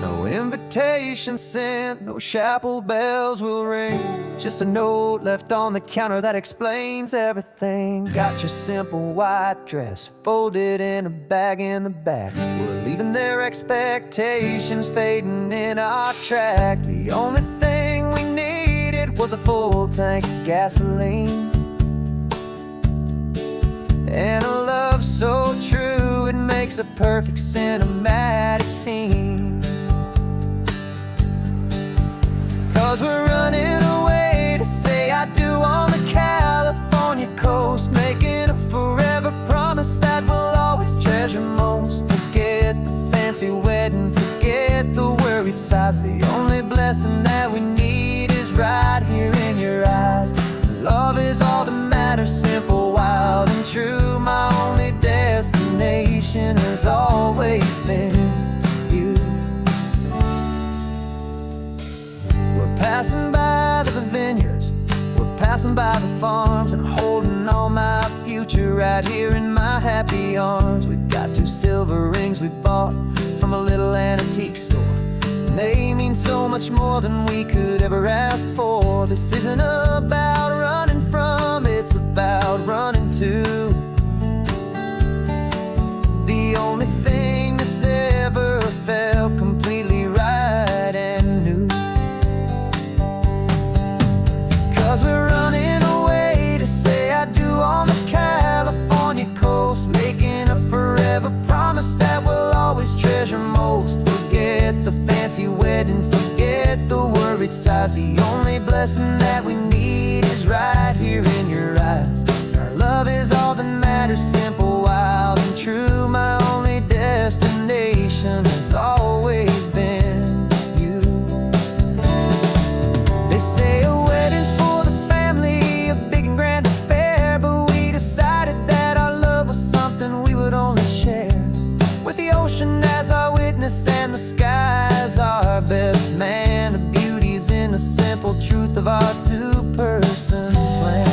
No invitation sent, no chapel bells will ring. Just a note left on the counter that explains everything. Got your simple white dress folded in a bag in the back. We're leaving their expectations fading in our track. The only thing we needed was a full tank of gasoline, and a love so true it makes a perfect cinematic scene. 'Cause we're running away to say I do on the California coast, making a forever promise that we'll always treasure most. Forget the fancy wedding, forget the worried sighs. The only blessing that we need is right here in your eyes. Love is all that matters, simple, wild, and true. My only destination has always been you. We're passing by the vineyards, we're passing by the farms, and holding on my future right here in my happy arms. We've got 2 silver rings we bought from a little antique store, and they mean so much more than we could ever ask for. This isn't about running from, it's about running to the only thing that's ever felt completely right and new. 'Cause we're running away to say I do on the California coast, making a forever promise that we'll always treasure most. Forget the fancy wedding, forget the worried sighs. The only blessing that we need is right here in your eyes. Our love is all that matters, simple, wild, and true. My only destination has always been you. They say a wedding's for the family, a big and grand affair, but we decided that our love was something we would only share with the ocean as our witness and the sky as our best man. The beauty's in the simple truth of our 2-person plan.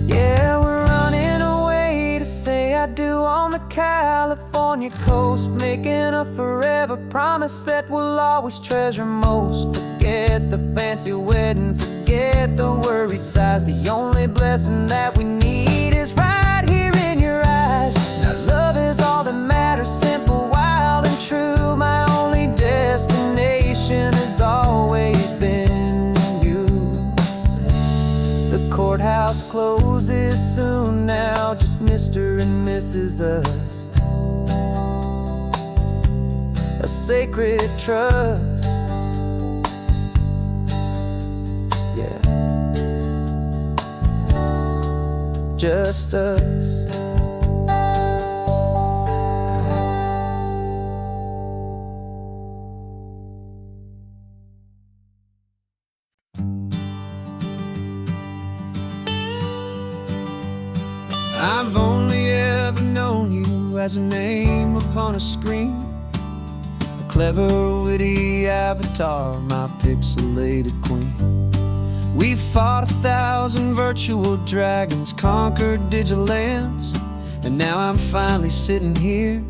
Yeah, we're running away to say I do on the California coast, making a forever promise that we'll always treasure most. Forget the fancy wedding, forget the worried sighs. The only blessing that we need is right here in your eyes. Now love is all that matters, simple, wild, and true. My only destination has always been you. The courthouse closes soon now, just Mr. and Mrs. Us, a sacred trust. Yeah, just us. I've only ever known you as a name upon a screen, a clever, witty avatar, my pixelated queen. We fought 1,000 virtual dragons, conquered digital lands, and now I'm finally sitting here,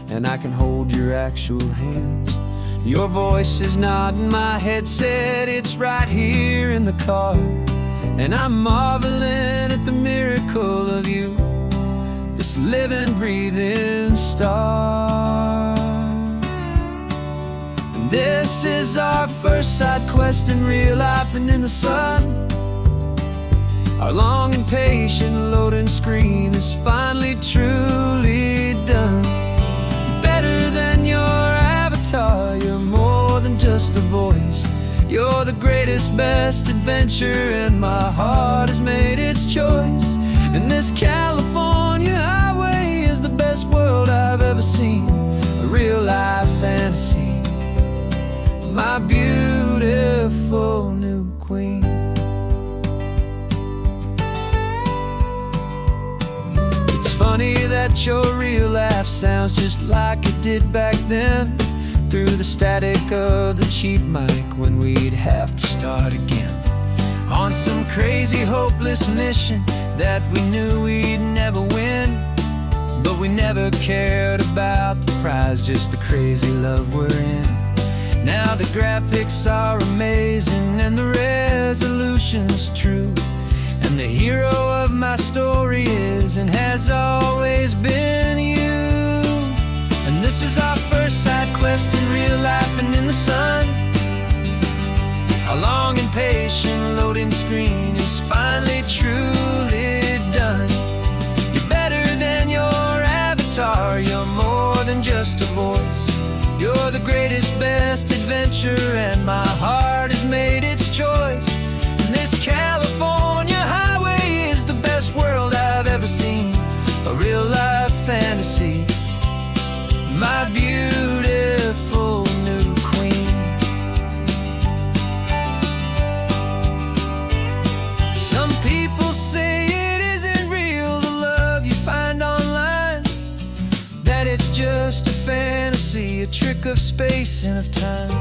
and I can hold your actual hands. Your voice is not in my headset, it's right here in the car, and I'm marveling at the miracle of you, this living, breathing star. And this is our first side quest in real life and in the sun. Our long and patient loading screen is finally truly done. Better than your avatar, you're more than just a voice. You're the greatest, best adventure, and my heart has made its choice. And this California highway is the best world I've ever seen, a real life fantasy, my beautiful new queen. It's funny that your real laugh sounds just like it did back then. through the static of the cheap mic when we'd have to start again on some crazy hopeless mission that we knew we'd never win. But we never cared about the prize, just the crazy love we're in. Now the graphics are amazing and the resolution's true, and the hero of my story is and has always been you. And this is our first side quest in real life and in the sun. Our long and patient loading screen is finally truly done. You're better than your avatar, you're more than just a voice. You're the greatest, best adventure, and my heart has made its choice. And this California highway is the best world I've ever seen, a real life fantasy, my beautiful new queen. Some people say it isn't real, the love you find online, that it's just a fantasy, a trick of space and of time.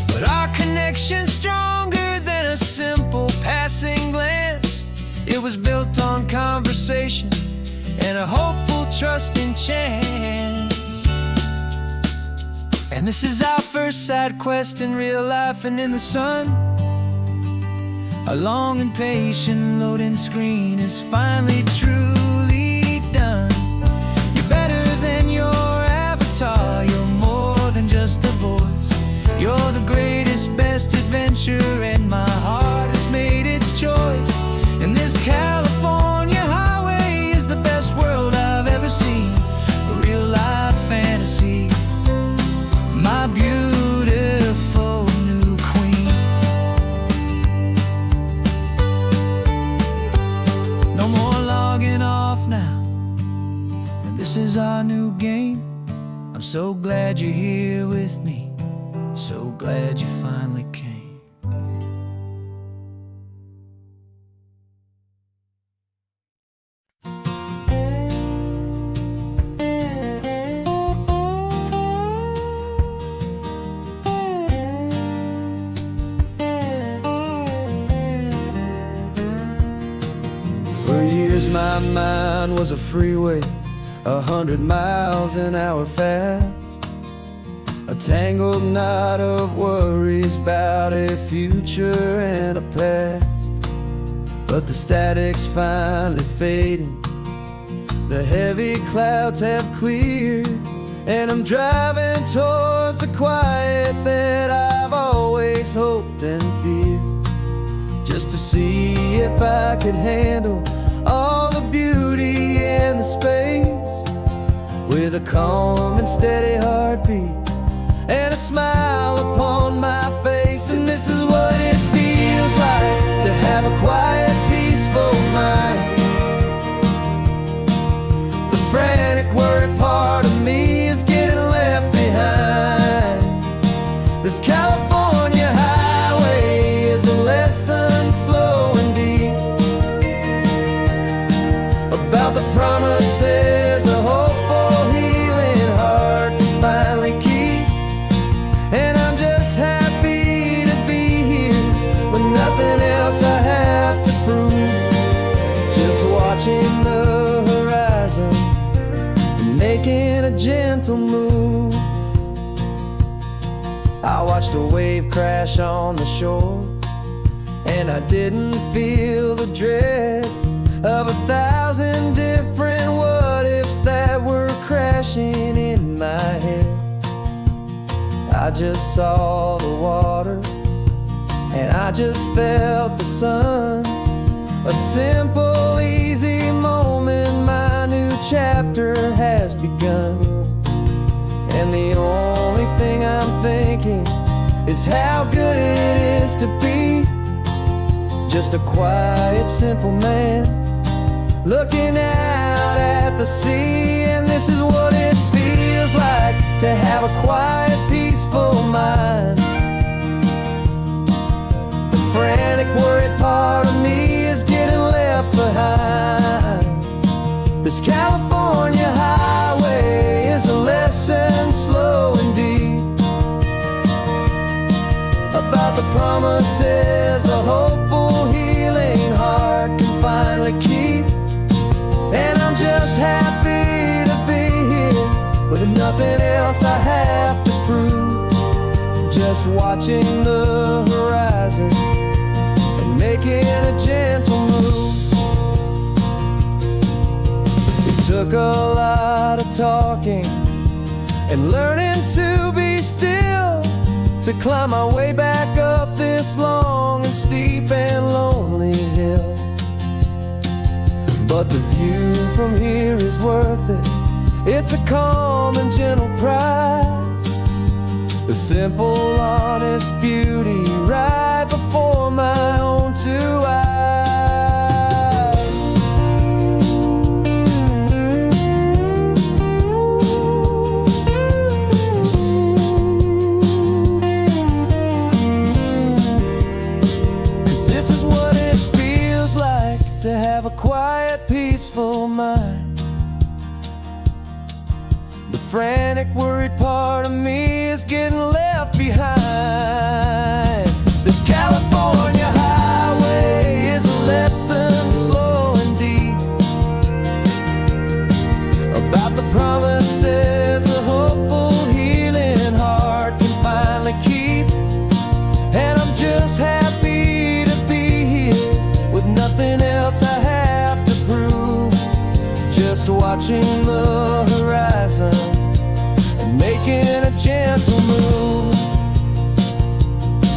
But our connection's stronger than a simple passing glance. It was built on conversation and a hopeful, trusting chance. And this is our first side quest in real life and in the sun. Our long and patient loading screen is finally truly done. You're better than your avatar, you're more than just a voice. You're the greatest, best adventure, and my heart has made its choice. And this California highway is the best world I've ever seen, a real life fantasy, my beautiful new queen. No more logging off now, and this is our new game. I'm so glad you're here with me, so glad you finally came. For years my mind was a freeway, 100 miles an hour fast, a tangled knot of worries about a future and a past. But the static's finally fading, the heavy clouds have cleared, and I'm driving towards the quiet that I've always hoped and feared, just to see if I could handle all the beauty and the space, with a calm and steady heartbeat and a smile upon my face. And this is what it feels like to have a quiet, peaceful mind. The frantic, worried part of me is getting left behind. This California highway is a lesson slow and deep about the promises a hopeful, healing heart can finally keep. And I'm just happy to be here with nothing else I have to prove, just watching the horizon and making a gentle move. I watched a wave crash on the shore, and I didn't feel the dread of 1,000 different what-ifs that were crashing in my head. I just saw the water, and I just felt the sun. A simple, easy moment, my new chapter has begun. And the only thing I'm thinking is how good it is to be just a quiet, simple man looking out at the sea. And this is what it feels like to have a quiet, peaceful mind. The frantic, worried part of me is getting left behind. This California highway is a lesson slow and deep the promises a hopeful, healing heart can finally keep. And I'm just happy to be here with nothing else I have to prove. Just watching the horizon and making a gentle move. It took a lot of talking and learning to be still to climb my way back up this long and steep and lonely hill. But the view from here is worth it. It's a calm and gentle prize, the simple, honest beauty right before my own two eyes. To have a quiet, peaceful mind. The frantic, worried part of me is getting left behind. This California highway is a lesson slow and deep about the promises a hopeful, healing heart can finally keep. And I'm just happy to be here with nothing else I have to prove. Just watching the horizon and making a gentle move.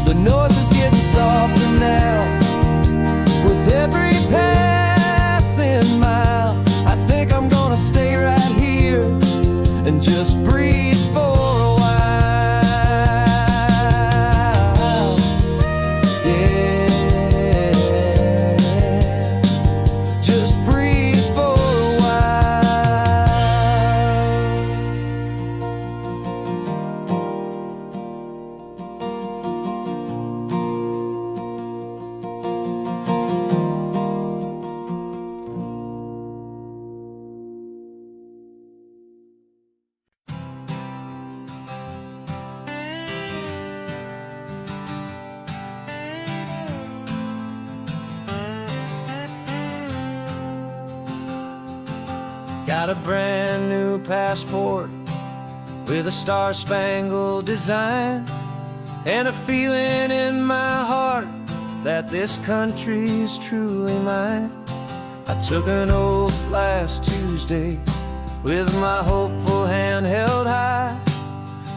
The noise is getting softer now with every passing mile. I think I'm gonna stay right here and just breathe for a while. Got a brand new passport with a star-spangled design, and a feeling in my heart that this country's truly mine. I took an oath last Tuesday with my hopeful hand held high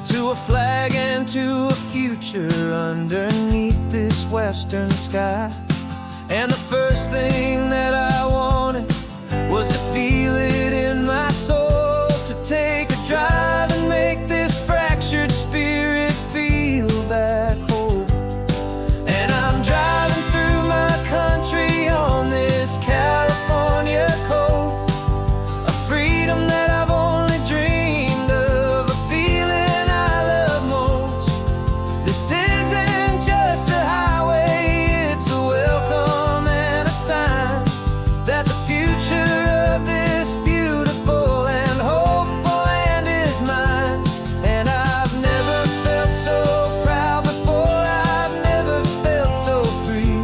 to a flag and to a future underneath this western sky. And the first thing that I wanted was to feel it in my soul, to take a drive and make this fractured spirit feel back home. And I'm driving through my country on this California coast, a freedom that I've only dreamed of, a feeling I love most. This isn't just a highway, it's a welcome and a sign that the future of this beautiful and hopeful land is mine. And I've never felt so proud before, I've never felt so free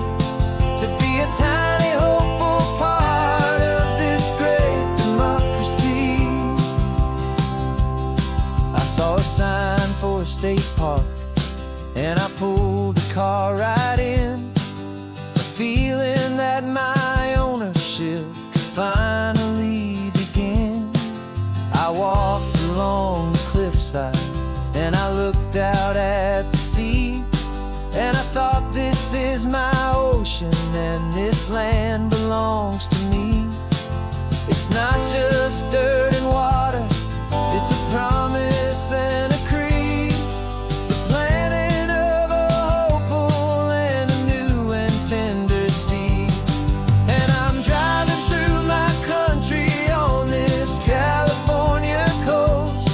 to be a tiny hopeful part of this great democracy. I saw a sign for a state park and I pulled the car right in, a feeling that my ownership could finally begin. I walked along the cliffside and I looked out at the sea, and I thought, this is my ocean and this land belongs to me. It's not just dirt and water, it's a promise and a creed, the planting of a hopeful and a new and tender seed. And I'm driving through my country on this California coast,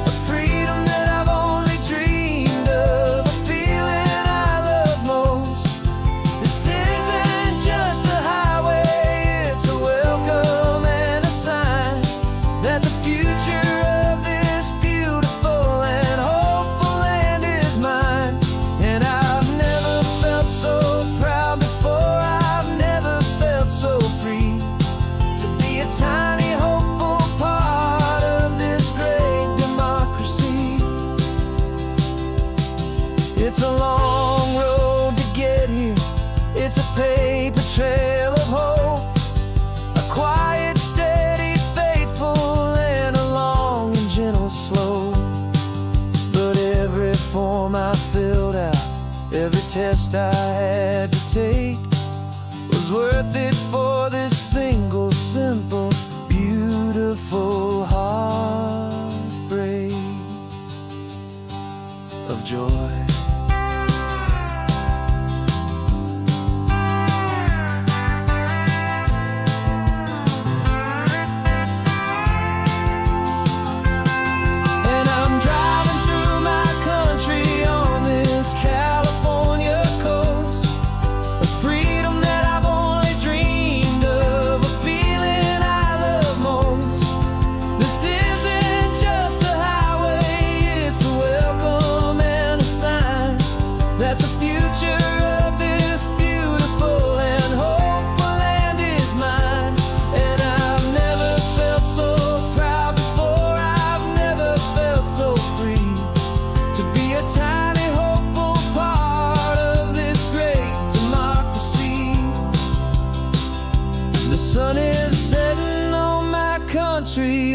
a freedom that I've only dreamed of, a feeling I love most. This isn't just a highway, it's a welcome and a sign that the It's a long road to get here. It's a paper trail of hope, a quiet, steady, faithful, and a long and gentle slope. But every form I filled out, every test I had to take, was worth it for this single, simple, beautiful heartbreak of joy.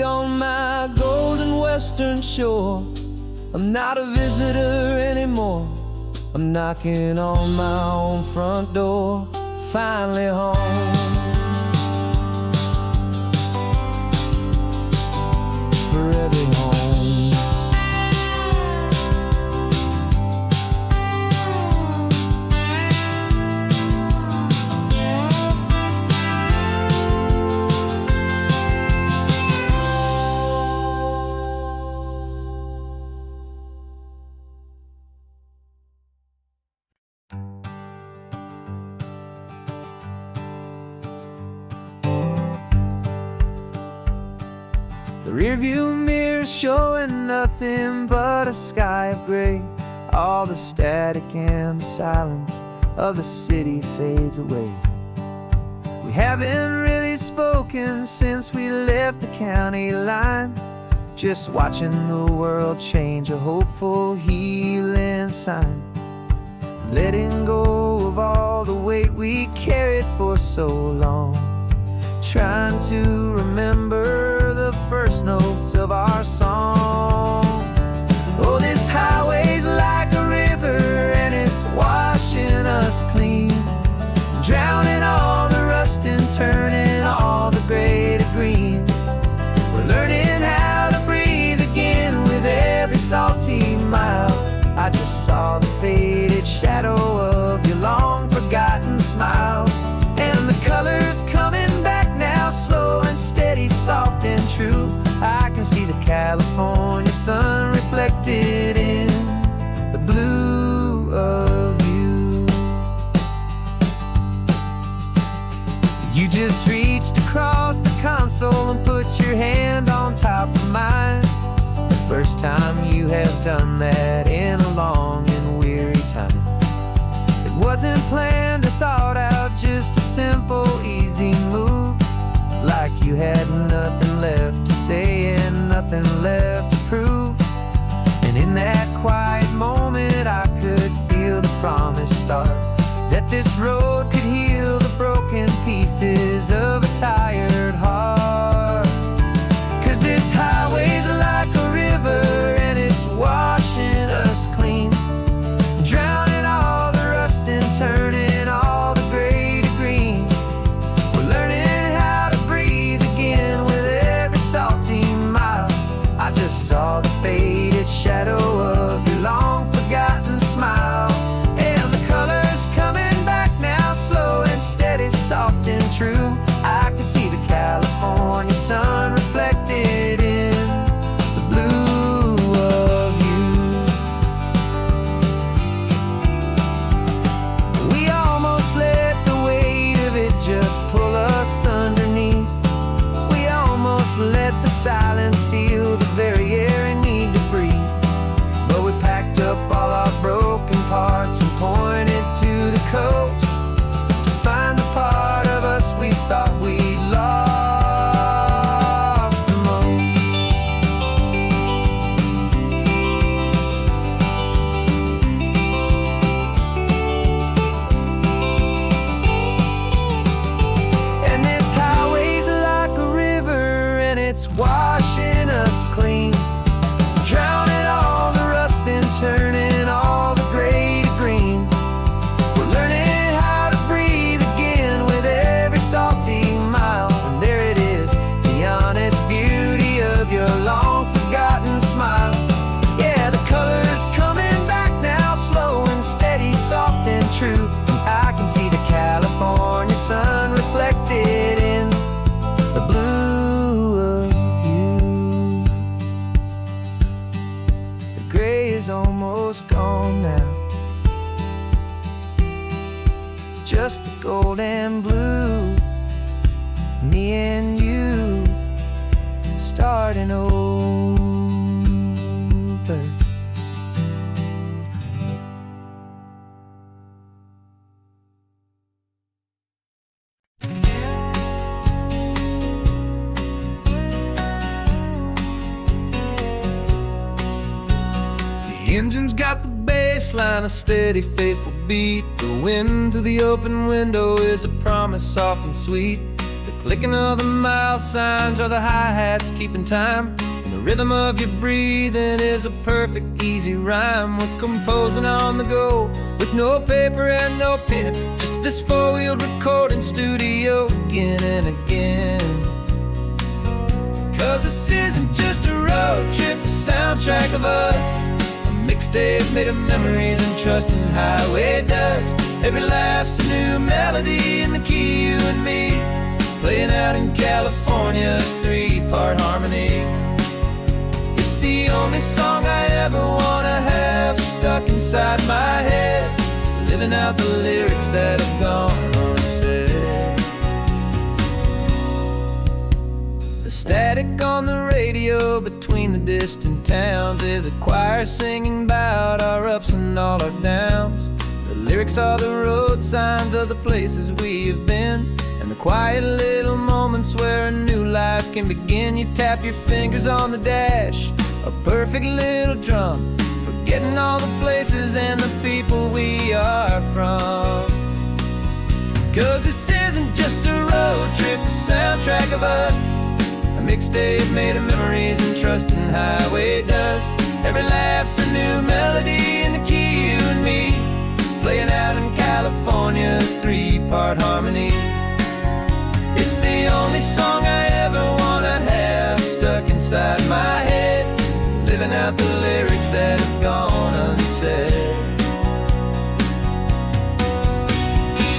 On my golden western shore, I'm not a visitor anymore. I'm knocking on my own front door, finally home. Forever home. The rearview mirror showing nothing but a sky of gray. All the static and the silence of the city fades away. We haven't really spoken since we left the county line, just watching the world change, a hopeful healing sign. Letting go of all the weight we carried for so long, trying to remember the first notes of our song. Oh, this highway's like a river and it's washing us clean, drowning all the rust and turning all the gray to green. We're learning how to breathe again with every salty mile. I just saw the faded shadow of your long forgotten smile, and the colors coming back now, slow and steady, soft and true. I can see the California sun reflected in the blue of you. You just reached across the console and put your hand on top of mine. The first time you have done that in a long and weary time. It wasn't planned or thought out, just a simple, easy move. Like you had nothing left to say and nothing left to prove. And in that quiet moment I could feel the promise start, that this road could heal the broken pieces of a tired heart. 'Cause this highway's like a river and it's washing us clean, drowning all the rust and turning all the gray to green. We're learning how to breathe again with every salty mile. I just saw the faded shadow of your long forgotten smile, and the colors coming back now, slow and steady, soft and true. I could see the California sun reflected in the blue of you. We almost let the weight of it just pull us underneath. We almost let the silence steal the very air I need to breathe. But we packed up all our broken parts and pointed to the coast to find the part of us we thought we'd lost the most. out. Just the gold and blue, me and you starting over. The engine's got the bass line, a steady, faithful beat. The wind through the open window is a promise soft and sweet. The clicking of the mile signs are the hi-hats keeping time. And the rhythm of your breathing is a perfect, easy rhyme. We're composing on the go with no paper and no pen, just this four-wheeled recording studio again and again. 'Cause this isn't just a road trip, the soundtrack of us. Mixtape made of memories and trust in highway dust. Every laugh's a new melody in the key, you and me, playing out in California's three-part harmony. It's the only song I ever wanna have stuck inside my head, living out the lyrics that have gone unsaid. The static on the radio between the distant towns is a choir singing about our ups and all our downs. The lyrics are the road signs of the places we have been, and the quiet little moments where a new life can begin. You tap your fingers on the dash, a perfect little drum, forgetting all the places and the people we are from. 'Cause this isn't just a road trip, the soundtrack of us. A mixtape made of memories and trust in highway dust. Every laugh's a new melody in the key, you and me, playing out in California's three-part harmony. It's the only song I ever wanna have stuck inside my head, living out the lyrics that have gone unsaid.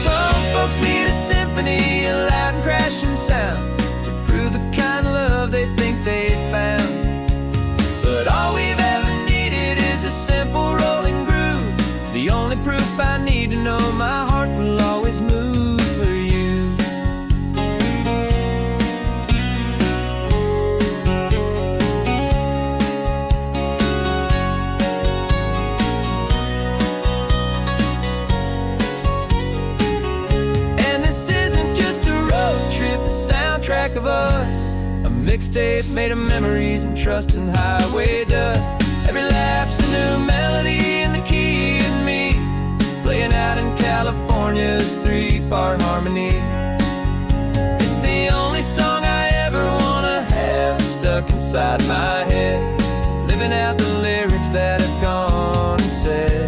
Some folks need a symphony, a loud and crashing sound, the kind of love they think they found. But all we've ever needed is a simple rolling groove, the only proof I need to know my heart will always move for you. And this isn't just a road trip, the soundtrack of us. A mixtape made of memories and trust in highway dust. Every laugh's a new melody in the key, and me, playing out in California's three-part harmony. It's the only song I ever wanna have stuck inside my head, living out the lyrics that have gone unsaid.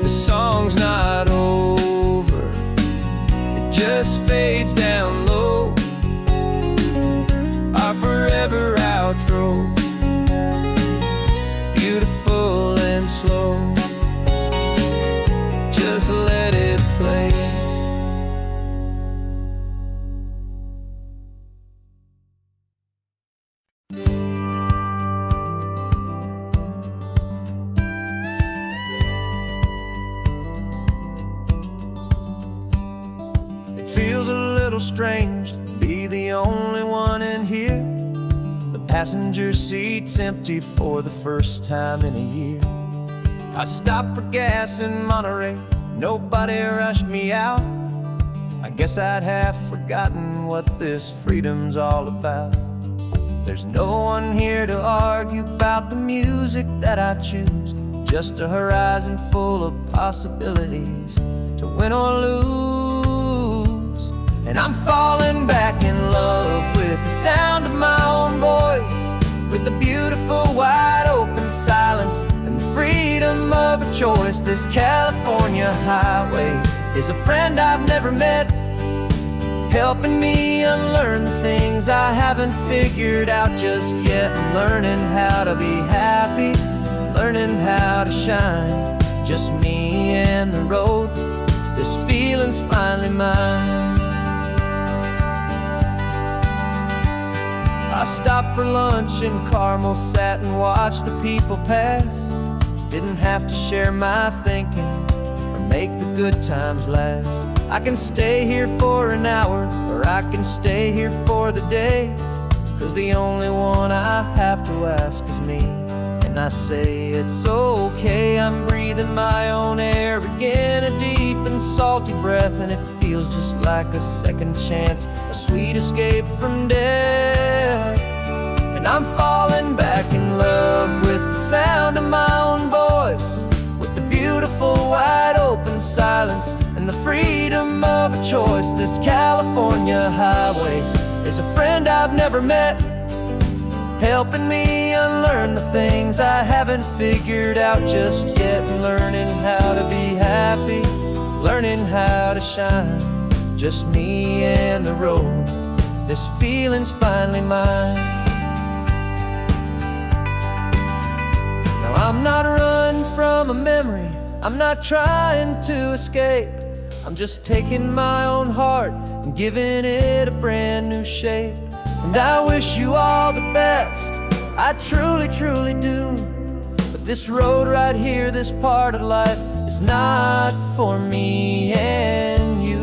Song's not over, it just fades down low, our forever outro, beautiful and slow, just let it play. Feels a little strange to be the only one in here. The passenger seat's empty for the first time in a year. I stopped for gas in Monterey, nobody rushed me out. I guess I'd have forgotten what this freedom's all about. There's no one here to argue about the music that I choose, just a horizon full of possibilities to win or lose. And I'm falling back in love with the sound of my own voice, with the beautiful wide open silence and the freedom of a choice. This California highway is a friend I've never met, helping me unlearn the things I haven't figured out just yet. I'm learning how to be happy, learning how to shine, just me and the road. This feeling's finally mine. I stopped for lunch in Carmel, sat and watched the people pass. Didn't have to share my thinking or make the good times last. I can stay here for an hour, or I can stay here for the day, 'cause the only one I have to ask is me. And I say it's okay, I'm breathing my own air again, a deep and salty breath, and it feels just like a second chance, a sweet escape from death. And I'm falling back in love with the sound of my own voice, with the beautiful wide open silence and the freedom of a choice. This California highway is a friend I've never met, helping me unlearn the things I haven't figured out just yet, and learning how to be happy, learning how to shine, just me and the road. This feeling's finally mine. Now I'm not running from a memory, I'm not trying to escape, I'm just taking my own heart and giving it a brand new shape. And I wish you all the best, I truly, truly do. But this road right here, this part of life, is not for me and you.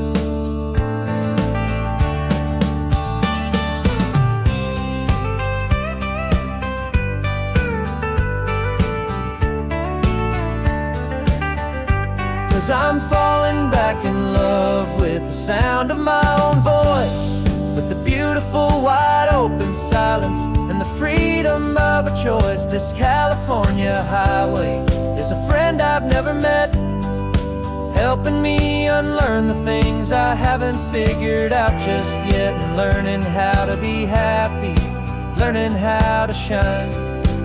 Cause I'm falling back in love with the sound of my own voice, with the beautiful wide open silence and the freedom of a choice. This California highway is a friend I've never met, helping me unlearn the things I haven't figured out just yet, and learning how to be happy, learning how to shine,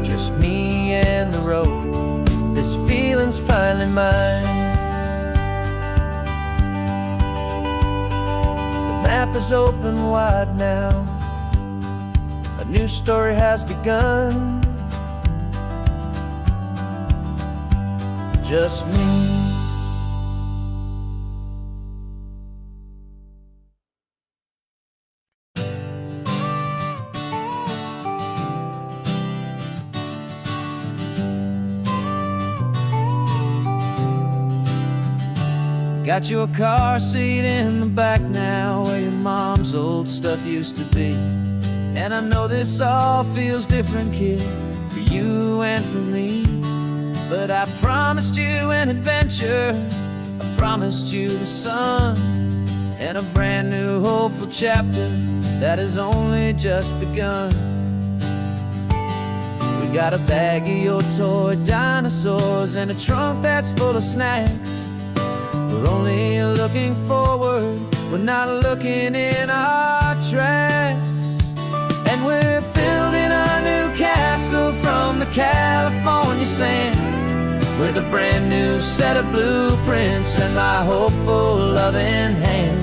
just me and the road. This feeling's finally mine. The map is open wide now, a new story has begun, just me. Got your car seat in the back now, where your mom's old stuff used to be. And I know this all feels different, kid, for you and for me. But I promised you an adventure, I promised you the sun, and a brand new hopeful chapter that has only just begun. We got a bag of your toy dinosaurs and a trunk that's full of snacks. We're only looking forward, we're not looking in our tracks. And we're building a new castle from the California sand, with a brand new set of blueprints and my hopeful loving hand.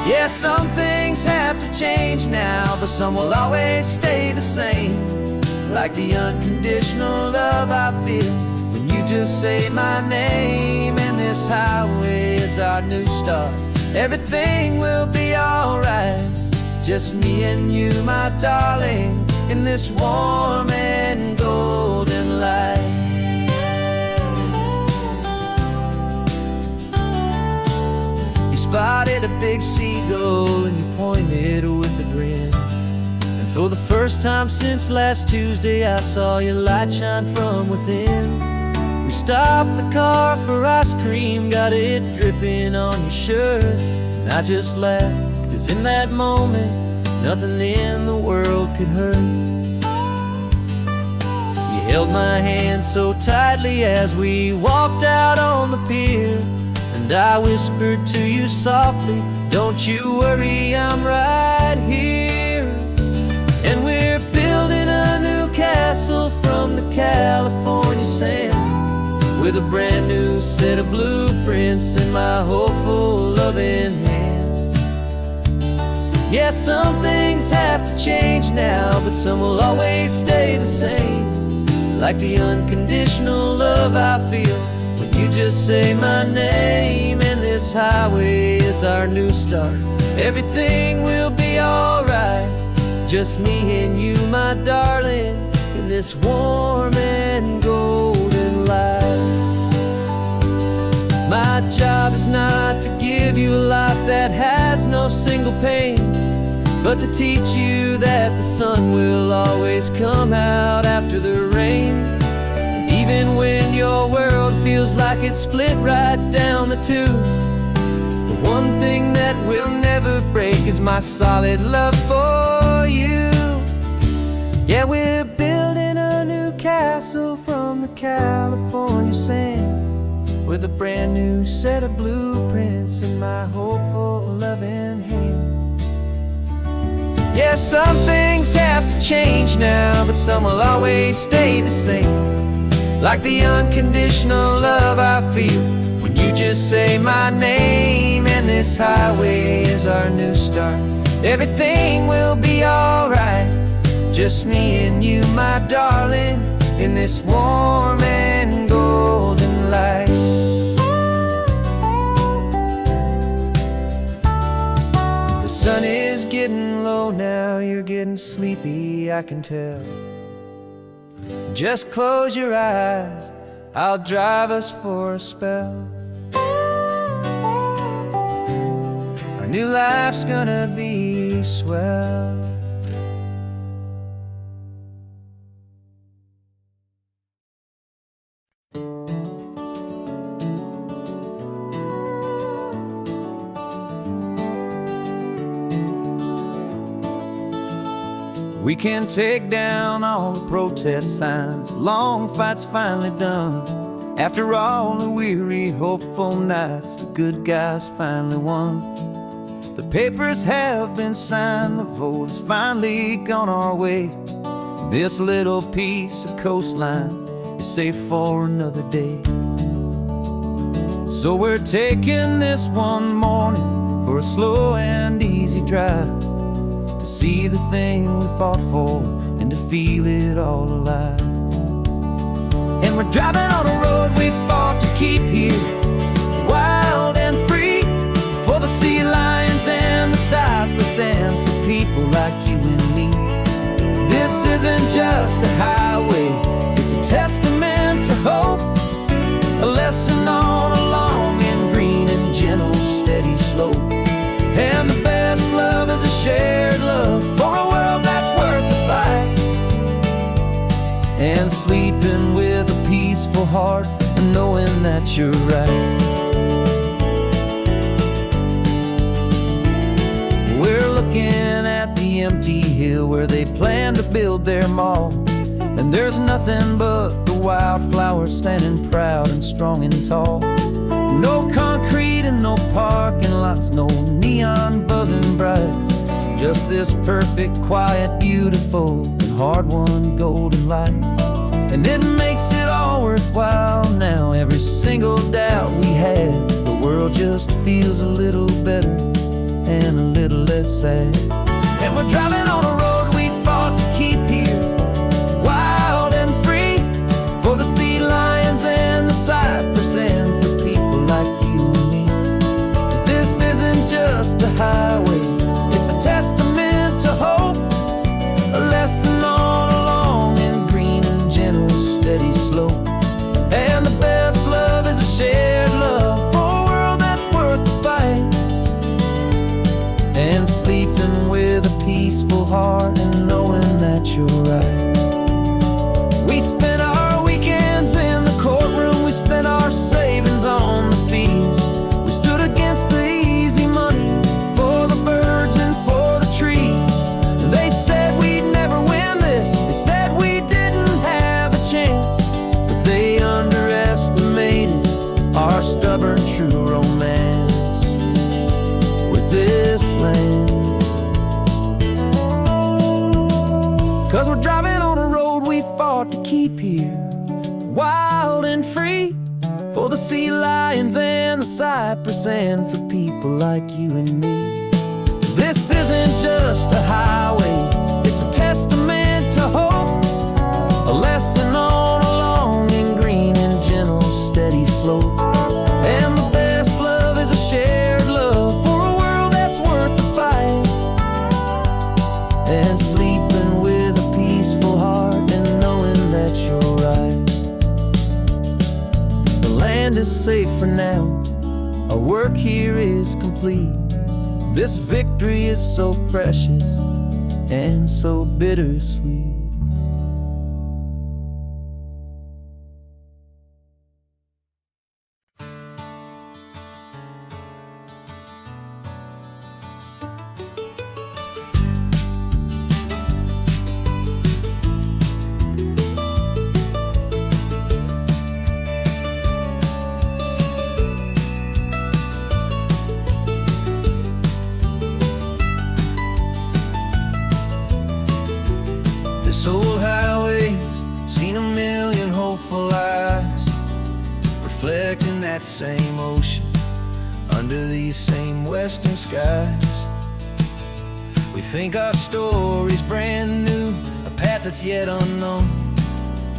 Yeah, some things have to change now, but some will always stay the same, like the unconditional love I feel when you just say my name. And this highway is our new start, everything will be alright, just me and you, my darling, in this warm and golden light. You spotted a big seagull and you pointed with a grin, and for the first time since last Tuesday I saw your light shine from within. We stopped the car for ice cream, got it dripping on your shirt, and I just laughed, 'cause in that moment nothing in the world could hurt. You held my hand so tightly as we walked out on the pier, and I whispered to you softly, don't you worry, I'm right here. And we're building a new castle from the California sand, with a brand new set of blueprints in my hopeful loving hand. Yeah, some things have to change now, but some will always stay the same, like the unconditional love I feel when you just say my name. And this highway is our new start, everything will be alright, Just me and you, my darling, in this warm and golden life. My job is not to give you a life that has no single pain, but to teach you that the sun will always come out after the rain. And even when your world feels like it's split right down the two, the one thing that will never break is my solid love for you. Yeah, we're building a new castle from the California sand, with a brand new set of blueprints in my hopeful, loving hand. Yeah, some things have to change now, but some will always stay the same. Like the unconditional love I feel when you just say my name. And this highway is our new start. Everything will be alright. Just me and you, my darling, in this warm and golden light. The sun is getting low now, you're getting sleepy, I can tell. Just close your eyes, I'll drive us for a spell. Our new life's gonna be swell. We can take down all the protest signs, long fight's finally done. After all the weary, hopeful nights, the good guys finally won. The papers have been signed, the vote has finally gone our way. This little piece of coastline is safe for another day. So we're taking this one morning for a slow and easy drive, to see the thing we fought for and to feel it all alive. And we're driving on a road we fought to keep here, wild and free, for the sea lions and the cypress and for people like you and me. This isn't just a highway, it's a testament to hope, a lesson on a long and green and gentle steady slope. And the best love is a shared love for a world that's worth the fight. And sleeping with a peaceful heart and knowing that you're right. We're looking at the empty hill where they plan to build their mall, and there's nothing but the wildflowers standing proud and strong and tall. No concrete and no parking lots, no neon buzzing bright, just this perfect, quiet, beautiful, and hard-won golden light. And it makes it all worthwhile now, every single doubt we had. The world just feels a little better and a little less sad. And we're driving on a road we fought to keep here, wild and free, for the sea lions and the cypress and for people like you and me. This isn't just a highway, it's a testament to hope, a lesson on a long and green and gentle steady slope. And the best love is a shared love for a world that's worth the fight. And sleeping with a peaceful heart and knowing that you're right. We spent our weekends in the courtroom, we spent our savings on the fees. We stood against the easy money for the birds and for the trees. They said we'd never win this, they said we didn't have a chance, but they underestimated our stubborn true romance with this land. 'Cause we're driving on a road we fought to keep here, wild and free, for the sea lions and the cypress and for people like you and me. This isn't just a highway, it's a testament to hope, a lesson on a long and green and gentle steady slope. And the best love is a shared love for a world that's worth the fight. And sleep for now. Our work here is complete. This victory is so precious and so bittersweet. This old highway's seen a million hopeful eyes, reflecting that same ocean under these same western skies. We think our story's brand new, a path that's yet unknown,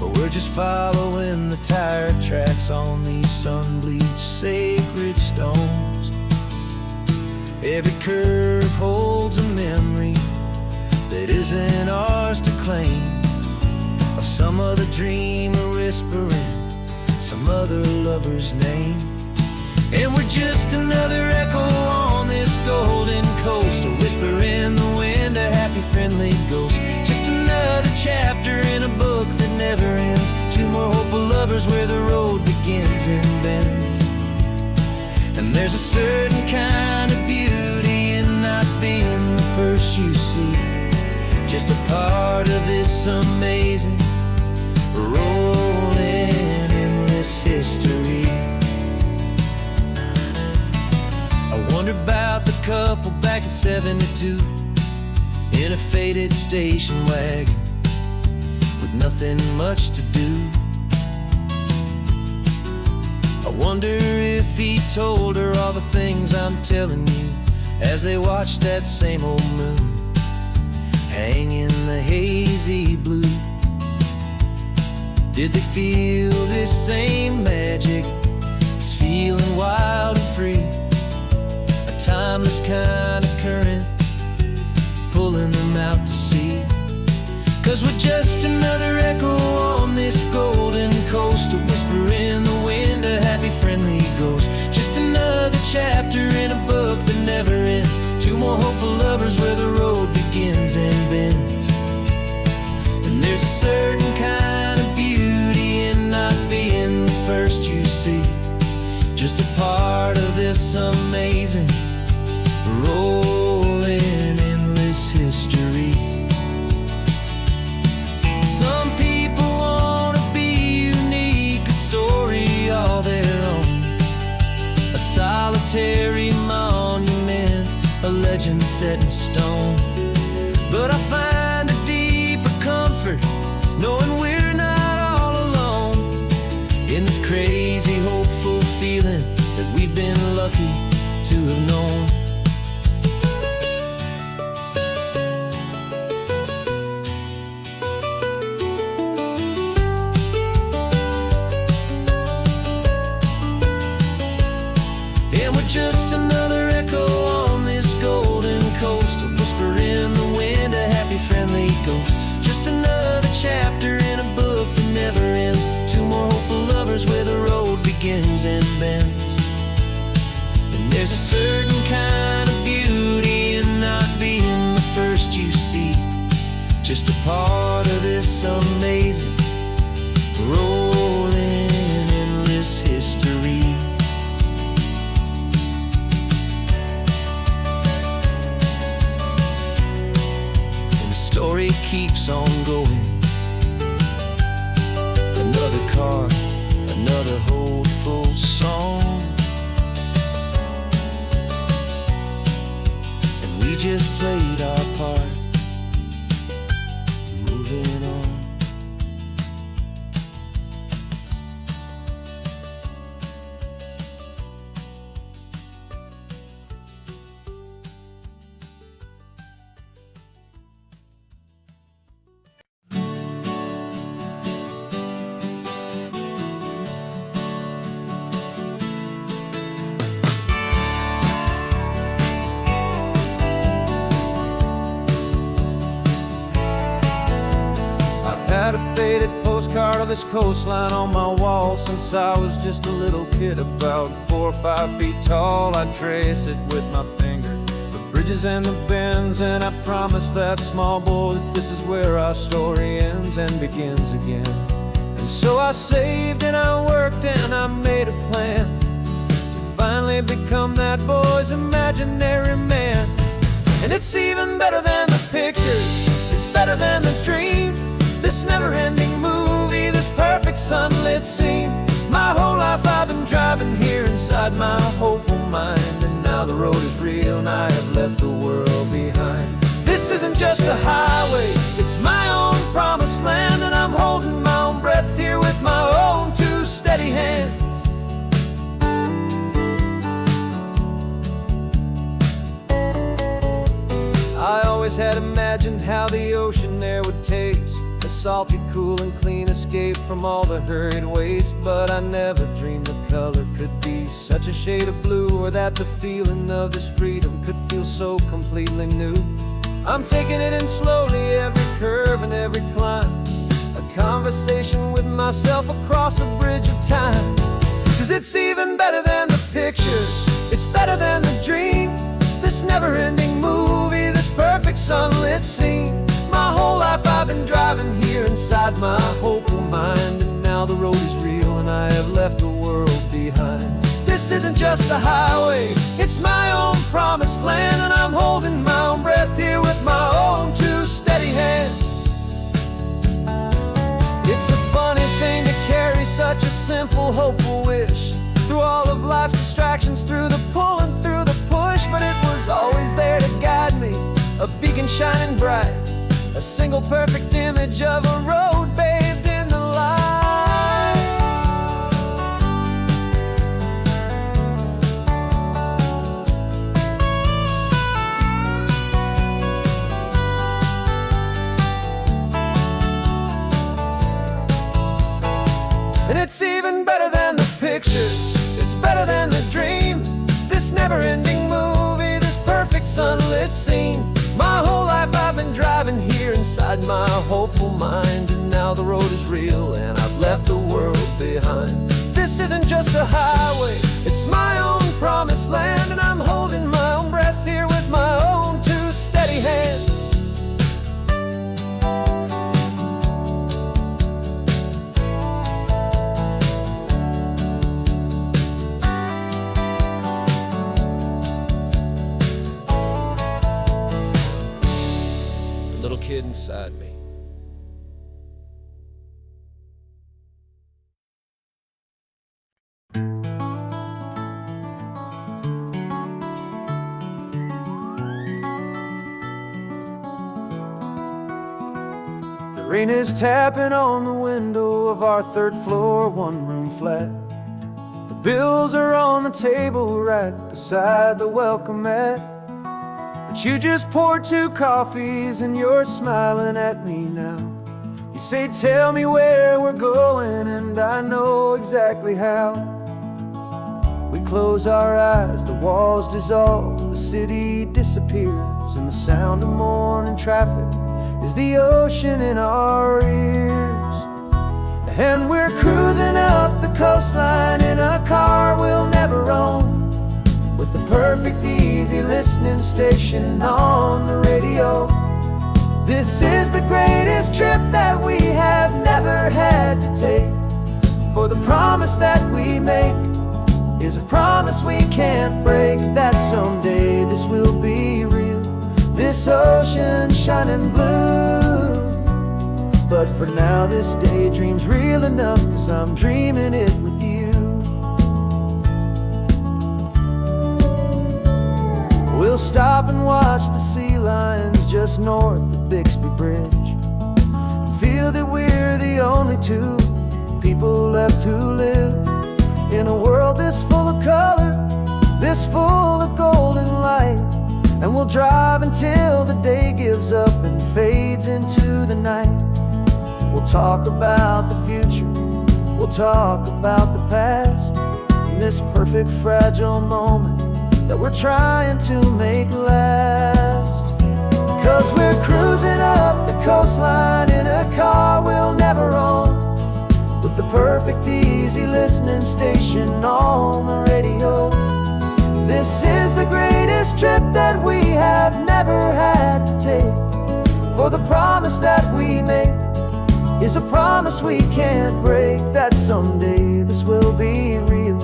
but we're just following the tire tracks on these sun-bleached sacred stones. Every curve holds a memory that isn't ours to claim, of some other dreamer whispering some other lover's name. And we're just another echo on this golden coast, a whisper in the wind, a happy friendly ghost. Just another chapter in a book that never ends, two more hopeful lovers where the road begins and bends. And there's a certain kind of beauty in not being the first you see, just a part of this amazing, rolling endless history. I wonder about the couple back in '72 in a faded station wagon with nothing much to do. I wonder if he told her all the things I'm telling you as they watched that same old moon hang in the hazy blue. Did they feel this same magic, this feeling wild and free, a timeless kind of current pulling them out to sea? 'Cause we're just another echo on this golden coast, a whisper in the wind, a happy friendly ghost. Just another chapter in a book that never ends, two more hopeful lovers where the road begins and bends. And there's a certain kind of beauty in not being the first you see, just a part of this amazing, rolling endless history. Some people want to be unique, a story all their own, a solitary monument, a legend set in stone. But I find a deeper comfort knowing we're not all alone in this crazy, hopeful feeling that we've been lucky to have known. And we're just another echo on this golden coast, a whisper in the wind, a happy friendly ghost. Just another chapter in a book that never ends, two more hopeful lovers where the road begins and bends. And there's a certain kind of beauty in not being the first you see, just a part of this amazing, rolling endless history. Story keeps on going. Another car, another hopeful song, and we just played our part, moving on. postcard of this coastline on my wall since I was just a little kid, about 4 or 5 feet tall. I'd trace it with my finger, the bridges and the bends, and I promised that small boy that this is where our story ends and begins again. And so I saved and I worked and I made a plan to finally become that boy's imaginary man. And it's even better than the pictures, it's better than the dream, this never-ending movie, this perfect sunlit scene. My whole life I've been driving here inside my hopeful mind, and now the road is real and I have left the world behind. This isn't just a highway, it's my own promised land, and I'm holding my own breath here with my own 2 steady hands. I always had imagined how the ocean there would taste, a salty, cool and clean escape from all the hurried waste. But I never dreamed the color could be such a shade of blue, or that the feeling of this freedom could feel so completely new. I'm taking it in slowly, every curve and every climb, a conversation with myself across a bridge of time. 'Cause it's even better than the pictures, it's better than the dream, this never-ending movie, this perfect sunlit scene. My whole life I've been driving here inside my hopeful mind, and now the road is real and I have left the world behind. This isn't just a highway, it's my own promised land, and I'm holding my own breath here with my own 2 steady hands. It's a funny thing to carry such a simple, hopeful wish through all of life's distractions, through the pull and through the push, but it was always there to guide me, a beacon shining bright, a single perfect image of a road bathed in the light. And it's even better than the pictures, it's better than the dream, this never-ending movie, this perfect sunlit scene. My whole life I've been driving here inside my hopeful mind, and now the road is real and I've left the world behind. This isn't just a highway, it's my own promised land, and I'm holding my own breath here with my own 2 steady hands. Little kid inside me. The rain is tapping on the window of our 3rd floor, 1-room flat. The bills are on the table right beside the welcome mat. But you just poured 2 coffees and you're smiling at me now. You say, tell me where we're going, and I know exactly how. We close our eyes, the walls dissolve, the city disappears, and the sound of morning traffic is the ocean in our ears. And we're cruising up the coastline in a car we'll never own, with the perfect easy listening station on the radio. This is the greatest trip that we have never had to take, for the promise that we make is a promise we can't break, that someday this will be real, this ocean shining blue. But for now this daydream's real enough, 'cause I'm dreaming it with you. We'll stop and watch the sea lions just north of Bixby Bridge, and feel that we're the only 2 people left who live in a world this full of color, this full of golden light. And we'll drive until the day gives up and fades into the night. We'll talk about the future, we'll talk about the past, in this perfect fragile moment that we're trying to make last. 'Cause we're cruising up the coastline in a car we'll never own, perfect easy listening station on the radio. This is the greatest trip that we have never had to take. For the promise that we make is a promise we can't break, that someday this will be real,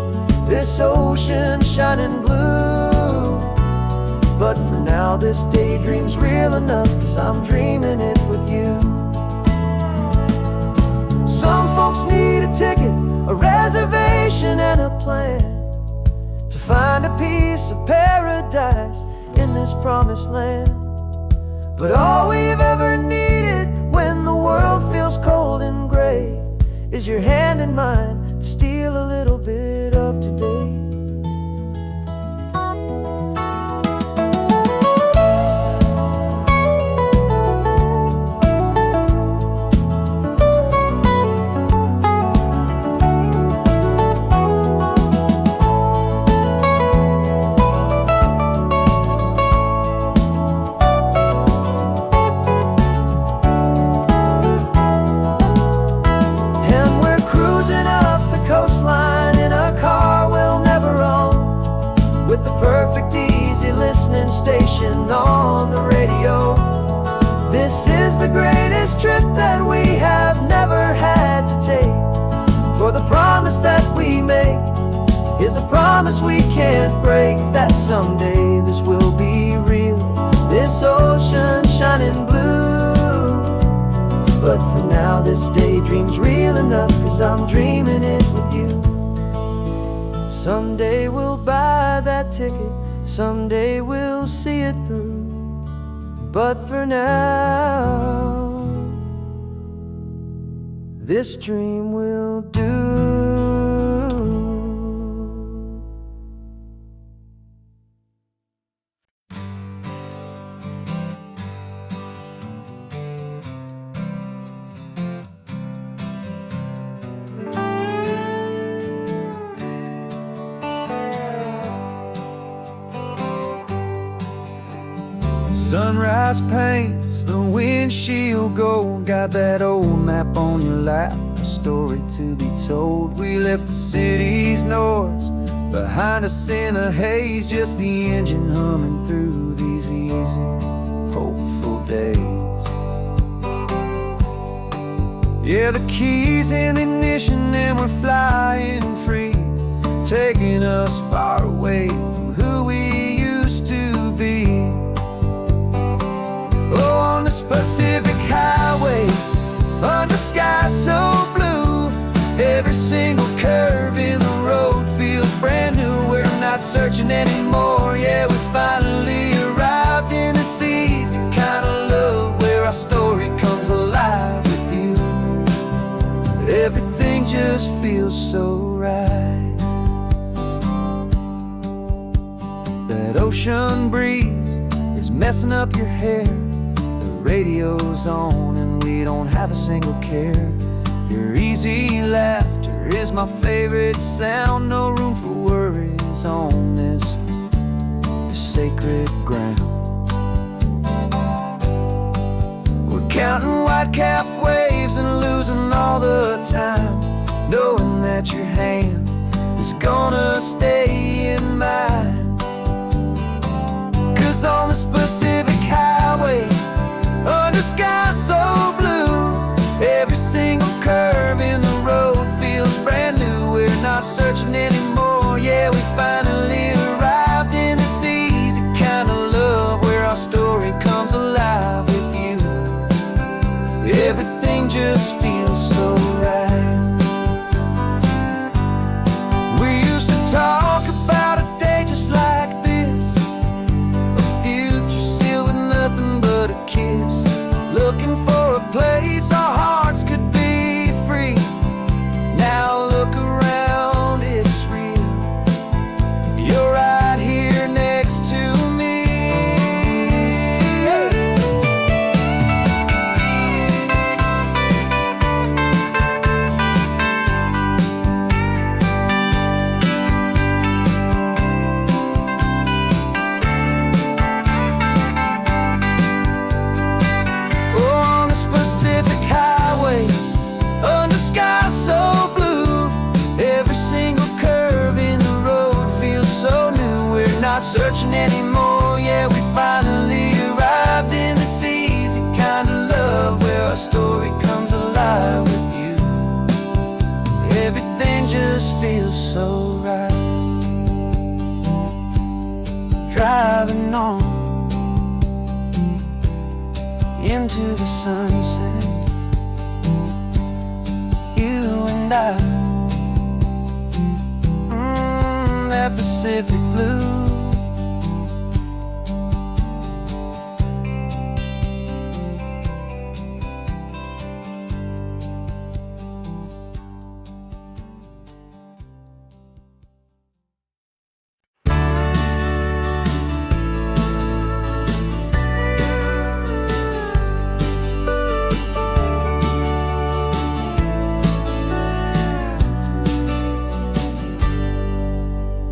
this ocean shining blue. But for now this daydream's real enough, 'cause I'm dreaming it with you. Some folks need a ticket, a reservation and a plan to find a piece of paradise in this promised land. But all we've ever needed when the world feels cold and gray is your hand in mine to steal a little bit of today. Station on the radio. This is the greatest trip that we have never had to take. For the promise that we make is a promise we can't break, that someday this will be real, this ocean shining blue. But for now this daydream's real enough, 'cause I'm dreaming it with you. Someday we'll buy that ticket, someday we'll see it through. But for now, this dream will do. Sunrise paints the windshield gold. Got that old map on your lap, a story to be told. We left the city's noise behind us in the haze, just the engine humming through these easy, hopeful days. Yeah, the keys in the ignition and we're flying free, taking us far away from who we used to be. Oh, on this Pacific highway, under sky so blue, every single curve in the road feels brand new. We're not searching anymore, yeah, we finally arrived in this easy kind of love, where our story comes alive with you. Everything just feels so right. That ocean breeze is messing up your hair, radio's on and we don't have a single care. Your easy laughter is my favorite sound. No room for worries on this sacred ground. We're counting white-capped waves and losing all the time, knowing that your hand is gonna stay in mine. 'Cause on this Pacific highway, under sky so blue, every single curve in the road feels brand new. We're not searching anymore, yeah, we finally arrived in this easy kind of love, where our story comes alive with you. Everything just feels so right. We used to talk about a day just like this, a future sealed with nothing but a kiss, looking for a place our hearts could be free. Now look around, it's real. waiting anymore. Yeah, we finally arrived in this easy kind of love where our story comes alive with you. Everything just feels so right. Driving on into the sunset, you and I, that Pacific blue.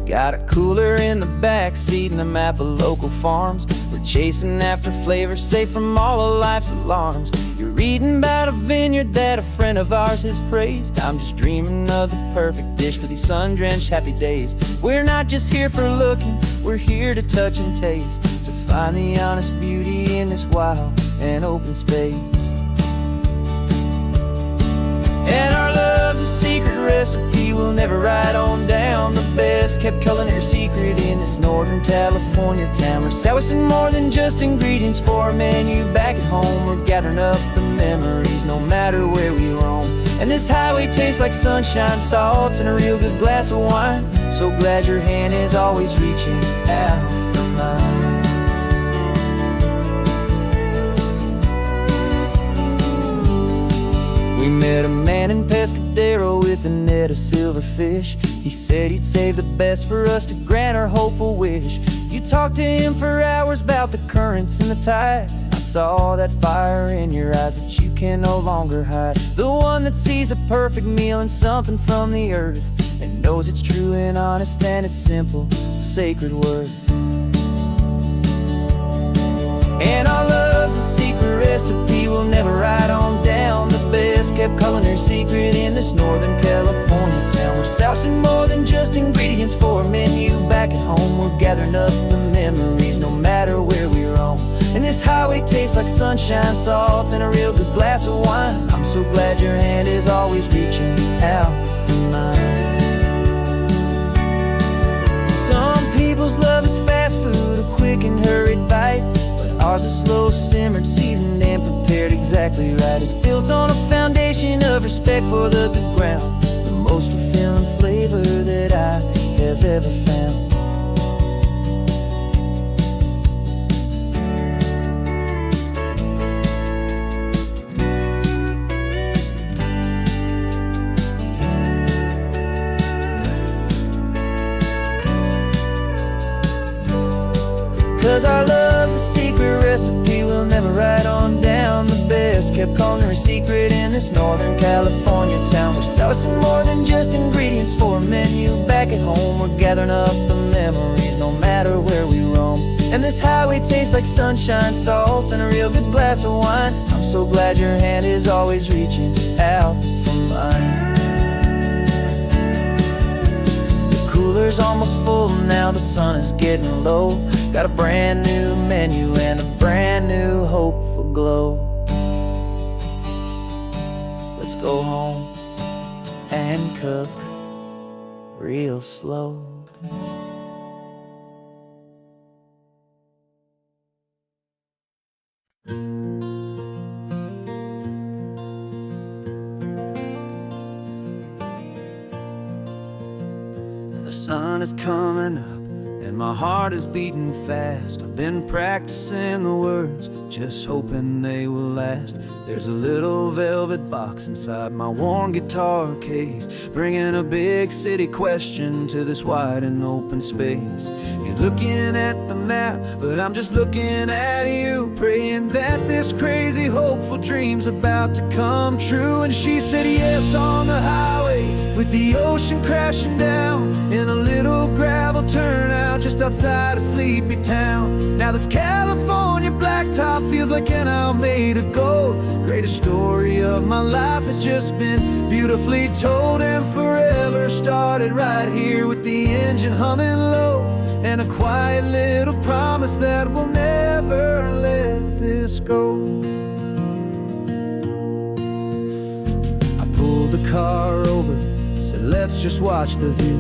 Got a cooler in the back seat and a map of local farms. We're chasing after flavors safe from all of life's alarms. You're reading about a vineyard that a friend of ours has praised. I'm just dreaming of the perfect dish for these sun-drenched happy days. We're not just here for looking, we're here to touch and taste, to find the honest beauty in this wild and open space. And our love's a secret recipe we'll never write on down. The best kept culinary secret in this Northern California town. We're selling more than just ingredients for a menu back at home. We're gathering up the memories no matter where we roam. And this highway tastes like sunshine, salt, and a real good glass of wine. So glad your hand is always reaching out for mine. We met a man in Pescadero with a net of silverfish. He said he'd save the best for us to grant our hopeful wish. You talked to him for hours about the currents and the tide. I saw that fire in your eyes that you can no longer hide. The one that sees a perfect meal in something from the earth, and knows it's true and honest and it's simple, sacred worth. And our love's a secret recipe we'll never write on down. The best kept culinary secret in this Northern California town. We're sourcing more than just ingredients for a menu back at home. We're gathering up the memories no matter where we roam. And this highway tastes like sunshine, salt, and a real good glass of wine. I'm so glad your hand is always reaching out for mine. Some people's love is fast food, a quick and hurried bite. Ours is slow simmered, seasoned, and prepared exactly right. It's built on a foundation of respect for the good ground, the most fulfilling flavor that I have ever found. 'Cause our love's a secret recipe we'll never write on down. The best kept culinary secret in this Northern California town. We're sourcing more than just ingredients for a menu back at home. We're gathering up the memories no matter where we roam. And this highway tastes like sunshine, salt, and a real good glass of wine. I'm so glad your hand is always reaching out for mine. The cooler's almost full now, the sun is getting low. Got a brand new menu and a brand new hopeful glow. Let's go home and cook real slow. The sun is coming up and my heart is beating fast. I've been practicing the words, just hoping they will last. There's a little velvet box inside my worn guitar case, bringing a big city question to this wide and open space. You're looking at the map, but I'm just looking at you, praying that this crazy hopeful dream's about to come true. And she said yes on the highway, with the ocean crashing down, in a little gravel turnout just outside of sleepy town. Now this California blacktop feels like an owl made of gold. Greatest story of my life has just been beautifully told, and forever started right here with the engine humming low and a quiet little promise that we'll never let this go. I pulled the car over, said let's just watch the view.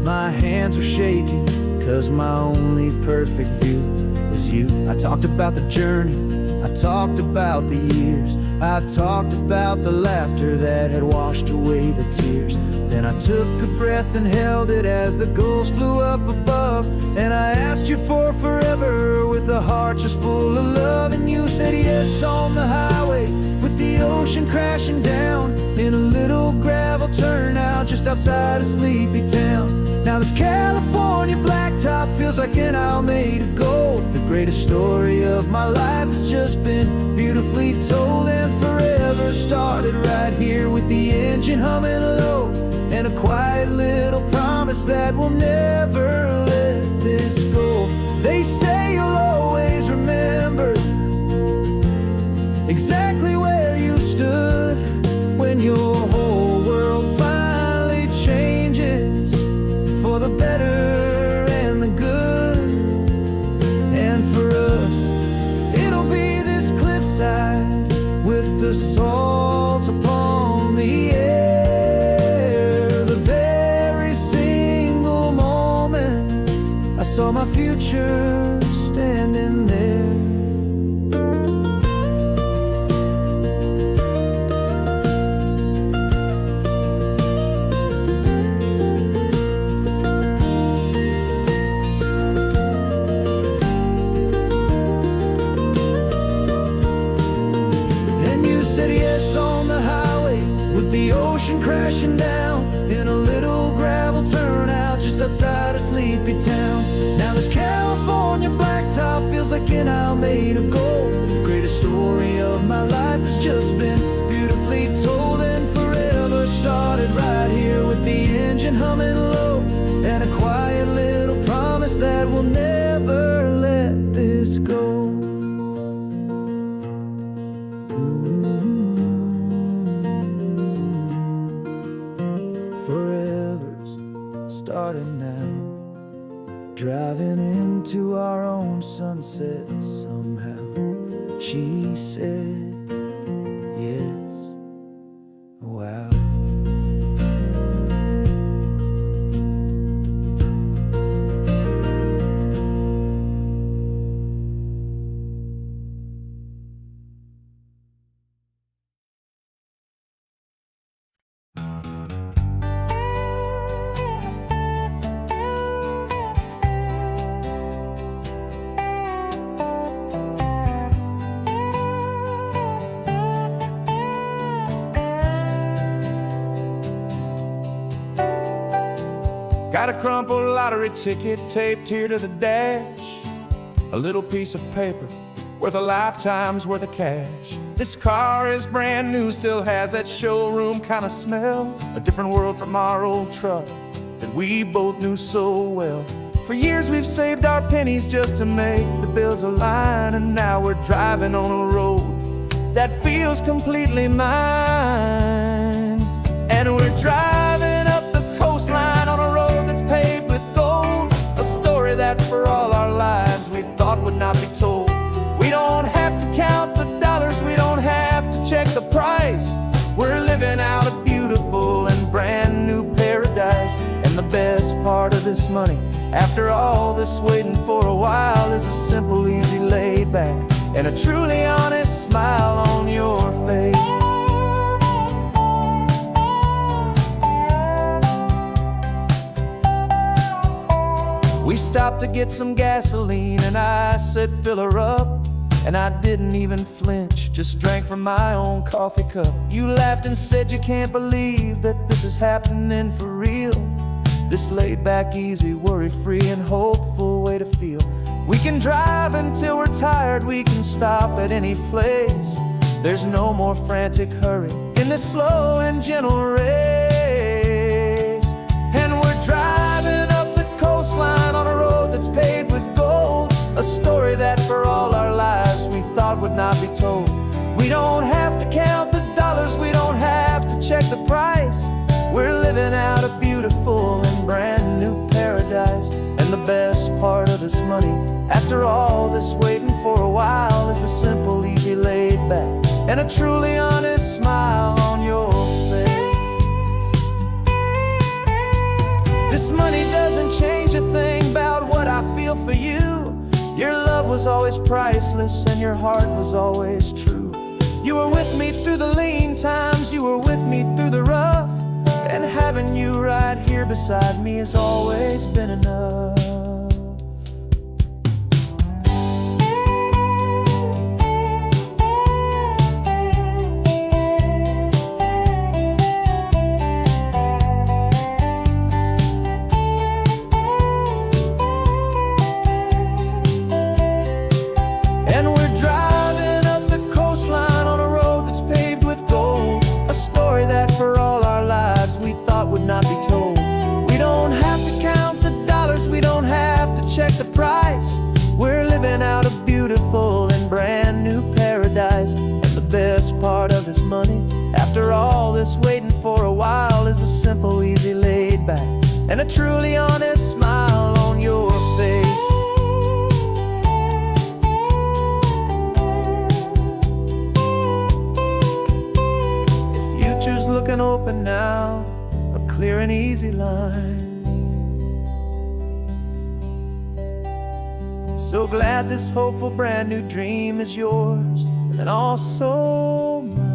My hands were shaking, cause my only perfect view was you. I talked about the journey, I talked about the years, I talked about the laughter that had washed away the tears. Then I took a breath and held it as the gulls flew up above. And I asked you for forever with a heart just full of love. And you said yes on the highway with the ocean crashing down in a little gravel turnout just outside of Sleepy Town. Now this California blacktop feels like an Alameda Gold. The greatest story of my life has just been beautifully told. And forever started right here with the engine humming low, and a quiet little promise that we'll never let this go. They say you'll always remember exactly where you stood when your whole world finally changes for the better and the good. And for us, it'll be this cliffside with the salt upon the air. The very single moment I saw my future standing there. The ocean crashing down in a little gravel turnout just outside of Sleepy Town. Now this California blacktop feels like an Alameda Gold. The greatest story of my life has just been beautifully told. And forever started right here with the engine humming low, and a quiet little promise that we'll never let this go. Forever's starting now, driving into our own sunset somehow. She said yes, wow. Got a crumpled lottery ticket taped here to the dash, a little piece of paper worth a lifetime's worth of cash. This car is brand new, still has that showroom kind of smell, a different world from our old truck that we both knew so well. For years we've saved our pennies just to make the bills align, and now we're driving on a road that feels completely mine. And we're driving up the coastline on a road that's paved with gold, a story that for all our lives we thought would not be told. We don't have to count the dollars, we don't have to check the price. We're living out a beautiful and brand new paradise. And the best part of this money, after all this waiting for a while, is a simple, easy laid back and a truly honest smile on your face. We stopped to get some gasoline and I said fill her up, and I didn't even flinch, just drank from my own coffee cup. You laughed and said you can't believe that this is happening for real. This laid back, easy, worry-free and hopeful way to feel. We can drive until we're tired, we can stop at any place. There's no more frantic hurry in this slow and gentle race. And we're driving up the coastline on a road that's paved with gold, a story that for all our lives we thought would not be told. We don't have to count the dollars, we don't have to check the price. We're living out a beautiful and brand new paradise. And the best part of this money. After all this waiting for a while is the simple, easy, laid back, and a truly honest smile on your face. This money doesn't change a thing about what I feel for you. Your love was always priceless and your heart was always true. You were with me through the lean times, you were with me through the rough, and having you right here beside me has always been enough. Would not be told. We don't have to count the dollars, we don't have to check the price. We're living out a beautiful and brand new paradise. And the best part of this money, after all this waiting for a while, is the simple, easy, laid back, and a truly honest smile on your face. The future's looking open now, clear and easy line. So glad this hopeful brand new dream is yours and also mine.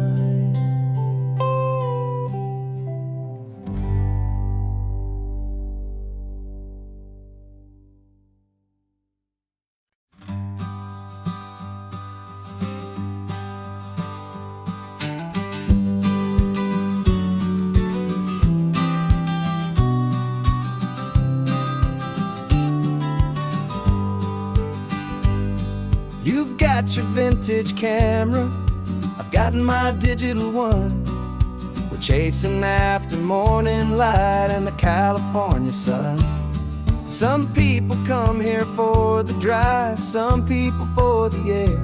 You've got your vintage camera, I've got my digital one. We're chasing after morning light and the California sun. Some people come here for the drive, some people for the air.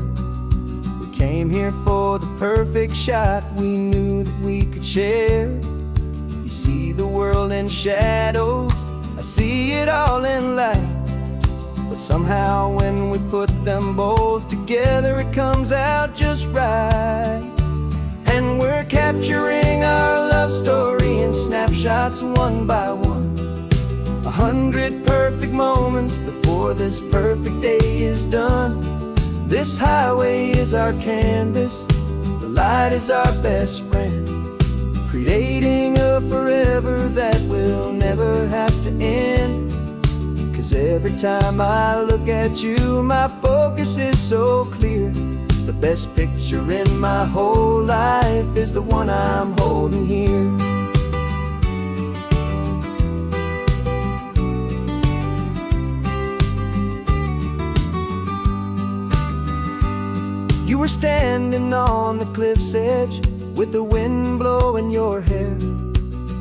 We came here for the perfect shot we knew that we could share. You see the world in shadows, I see it all in light. But somehow when we put them both together, it comes out just right. And we're capturing our love story in snapshots one by one. 100 perfect moments before this perfect day is done. This highway is our canvas, the light is our best friend, creating a forever that will never have to end. 'Cause every time I look at you, my focus is so clear. The best picture in my whole life is the one I'm holding here. You were standing on the cliff's edge with the wind blowing your hair,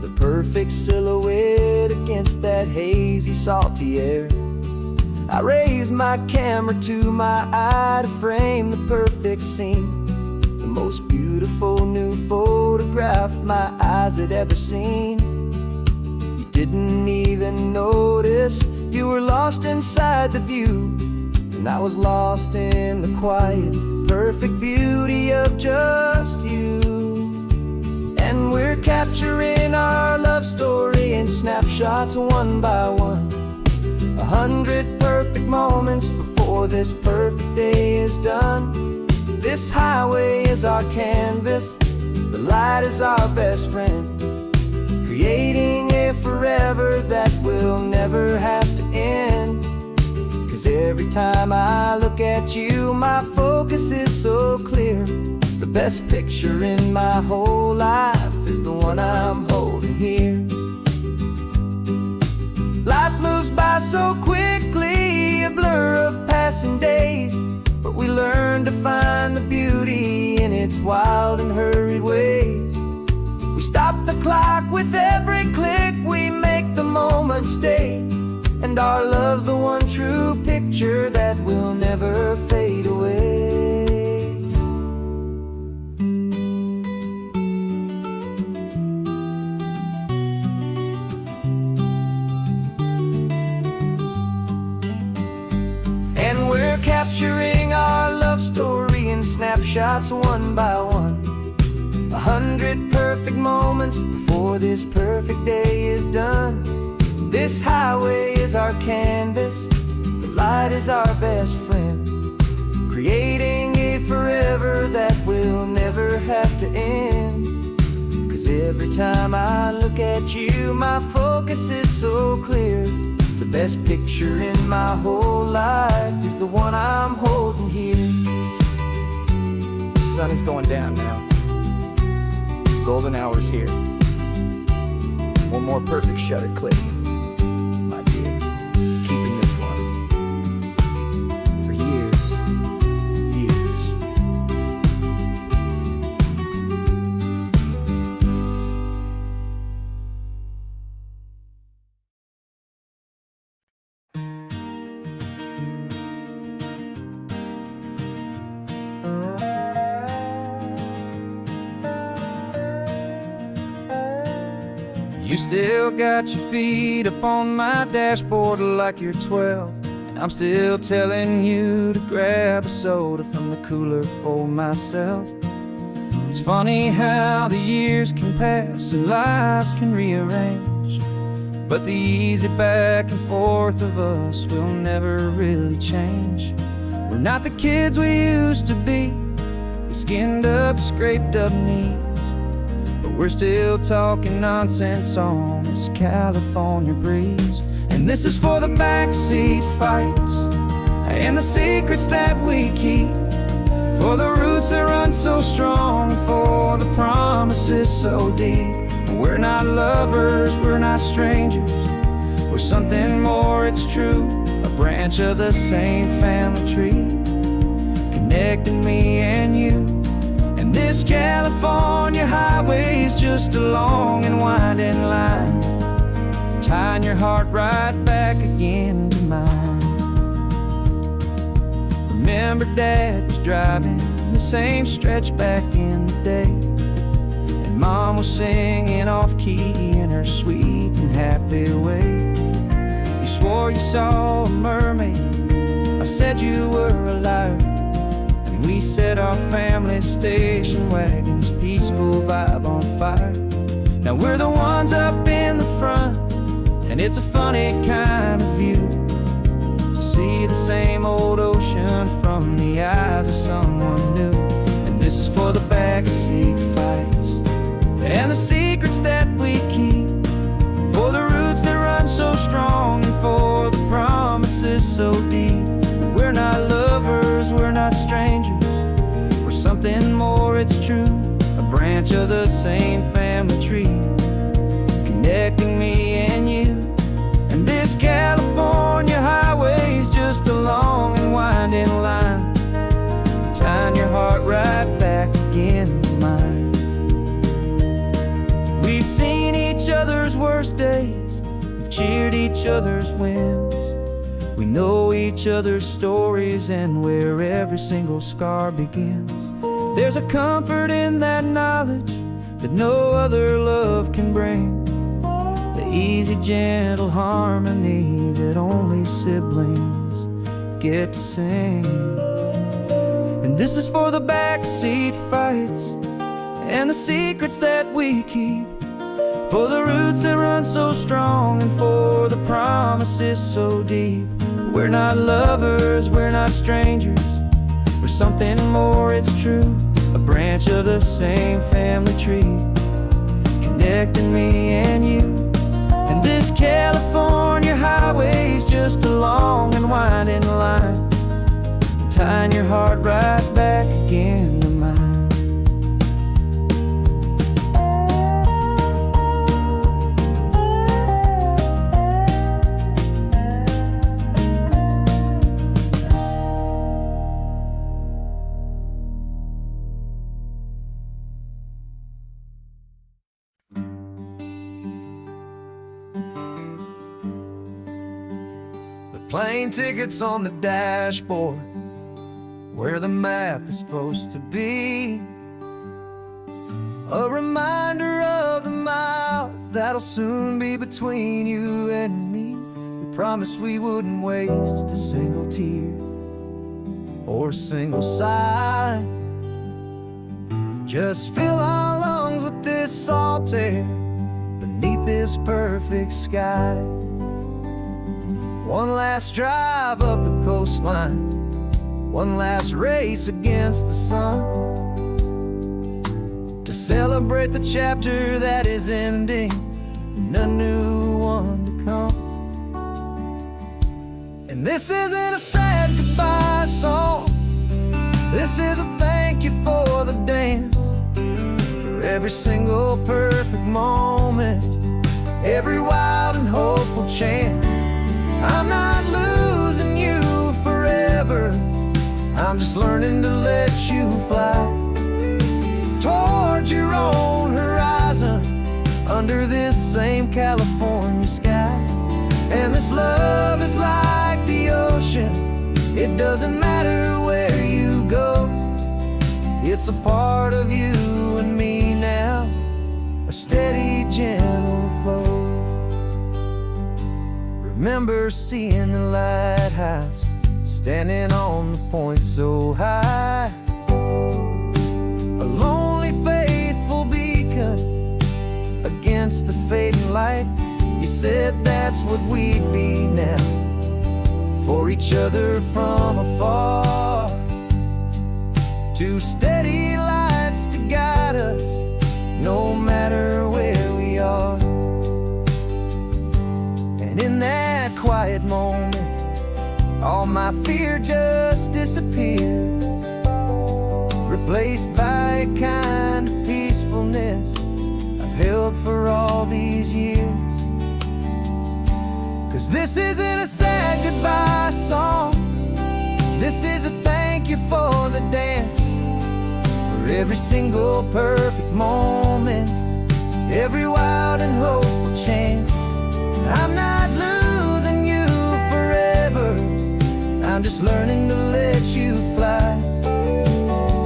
the perfect silhouette against that hazy, salty air. I raised my camera to my eye to frame the perfect scene, the most beautiful new photograph my eyes had ever seen. You didn't even notice, you were lost inside the view, and I was lost in the quiet, perfect beauty of just you. And we're capturing our love story in snapshots one by one. 100 perfect moments before this perfect day is done. This highway is our canvas, the light is our best friend, creating a forever that will never have to end. 'Cause every time I look at you, my focus is so clear. The best picture in my whole life is the one I'm holding here. Life moves by so quickly, a blur of passing days, but we learn to find the beauty in its wild and hurried ways. We stop the clock with every click, we make the moment stay, and our love's the one true picture that will never fade away. snapshots one by one. 100 perfect moments before this perfect day is done. This highway is our canvas, the light is our best friend, creating a forever that will never have to end. 'Cause every time I look at you, my focus is so clear. The best picture in my whole life is the one I'm holding here. The sun is going down now. Golden hour's here. One more perfect shutter click, my dear. Keeping this one for years, years. You still got your feet up on my dashboard like you're 12, and I'm still telling you to grab a soda from the cooler for myself. It's funny how the years can pass and lives can rearrange, but the easy back and forth of us will never really change. We're not the kids we used to be, with skinned up, scraped up knees, but we're still talking nonsense on this California breeze. And this is for the backseat fights and the secrets that we keep, for the roots that run so strong, for the promises so deep. We're not lovers, we're not strangers, we're something more, it's true. A branch of the same family tree, connecting me and you. And this California highway is just a long and winding line, tying your heart right back again to mine. Remember Dad was driving the same stretch back in the day, and Mom was singing off-key in her sweet and happy way. You swore you saw a mermaid, I said you were a liar, and we set our family station wagon's peaceful vibe on fire. Now we're the ones up in the front, and it's a funny kind of view to see the same old ocean from the eyes of someone new. And this is for the backseat fights and the secrets that we keep, for the roots that run so strong, and for the promises so deep. We're not lovers, we're not strangers, we're something more, it's true. A branch of the same family tree, connecting me and you. And this California highway is just a long and winding line, tying your heart right back again to mine. We've seen each other's worst days, we've cheered each other's wins, we know each other's stories and where every single scar begins. There's a comfort in that knowledge that no other love can bring, the easy, gentle harmony that only siblings get to sing. And this is for the backseat fights and the secrets that we keep, for the roots that run so strong, and for the promises so deep. We're not lovers, we're not strangers, we're something more, it's true. A branch of the same family tree, connecting me and you. And this California highway is just a long and winding line, tying your heart right back again to mine. Plane tickets on the dashboard, where the map is supposed to be. A reminder of the miles that'll soon be between you and me. We promised we wouldn't waste a single tear or a single sigh Just fill our lungs with this salt air beneath this perfect sky. One last drive up the coastline, one last race against the sun, to celebrate the chapter that is ending and a new one to come. And this isn't a sad goodbye song, this is a thank you for the dance, for every single perfect moment, every wild and hopeful chance. I'm not losing you forever, I'm just learning to let you fly towards your own horizon, under this same California sky. And this love is like the ocean, it doesn't matter where you go, it's a part of you and me now, a steady, gentle flow. Remember seeing the lighthouse, standing on the point so high, a lonely, faithful beacon against the fading light. You said that's what we'd be now, for each other from afar. Two steady lights to guide us, no matter where we are. And in that quiet moment, all my fear just disappeared, replaced by a kind of peacefulness I've held for all these years. 'Cause this isn't a sad goodbye song, this is a thank you for the dance, for every single perfect moment, every wild and hopeful chance. I'm not losing you forever, I'm just learning to let you fly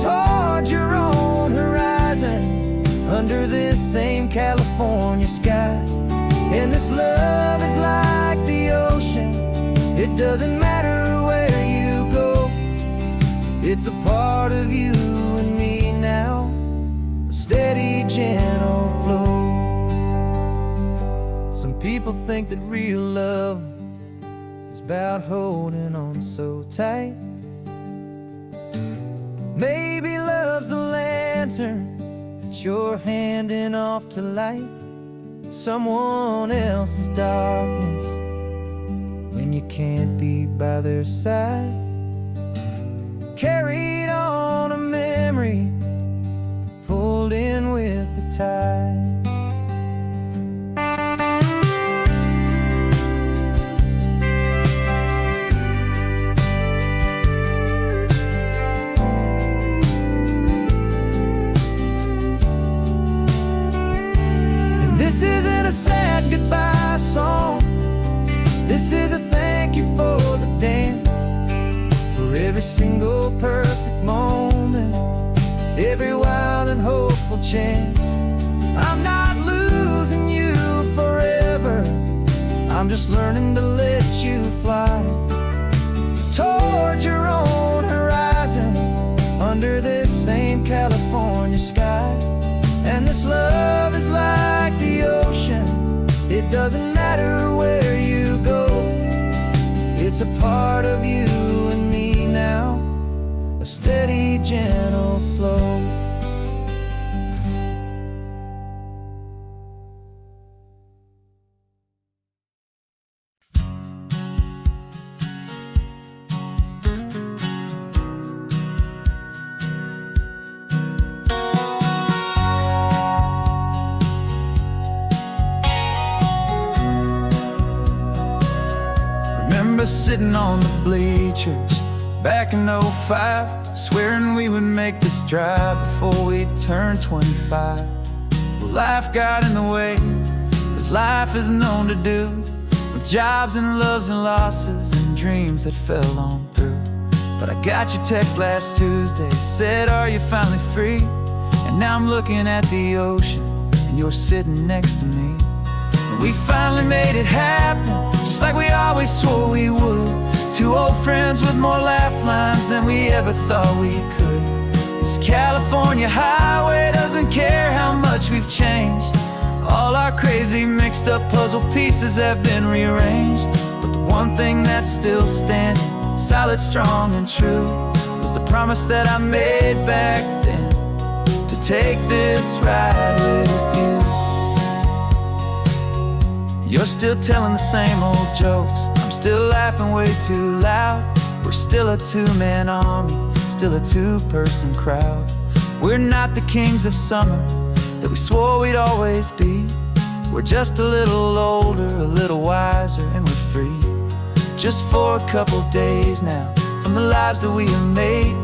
towards your own horizon, under this same California sky. And this love is like the ocean, it doesn't matter where you go, it's a part of you and me now, a steady, gentle flow. Some people think that real love is about holding on so tight. Maybe love's a lantern that you're handing off to light someone else's darkness when you can't be by their side. Carried on a memory, pulled in with the tide. This isn't a sad goodbye song, this is a thank you for the dance, for every single perfect moment, every wild and hopeful chance. I'm not losing you forever, I'm just learning to let you fly towards your own horizon, under this same California sky. And this love is like the ocean, it doesn't matter where you go, it's a part of you and me now, a steady, gentle flow. Sitting on the bleachers back in '05, swearing we would make this drive before we turned 25. Well, life got in the way, as life is known to do, with jobs and loves and losses and dreams that fell on through. But I got your text last Tuesday, said, are you finally free? And now I'm looking at the ocean, and you're sitting next to me. We finally made it happen, just like we always swore we would. Two old friends with more laugh lines than we ever thought we could. This California highway doesn't care how much we've changed. All our crazy mixed up puzzle pieces have been rearranged. But the one thing that's still standing, solid, strong, and true, was the promise that I made back then, to take this ride with you. You're still telling the same old jokes, I'm still laughing way too loud. We're still a two-man army, still a two-person crowd. We're not the kings of summer that we swore we'd always be. We're just a little older, a little wiser, and we're free. Just for a couple days now, from the lives that we have made,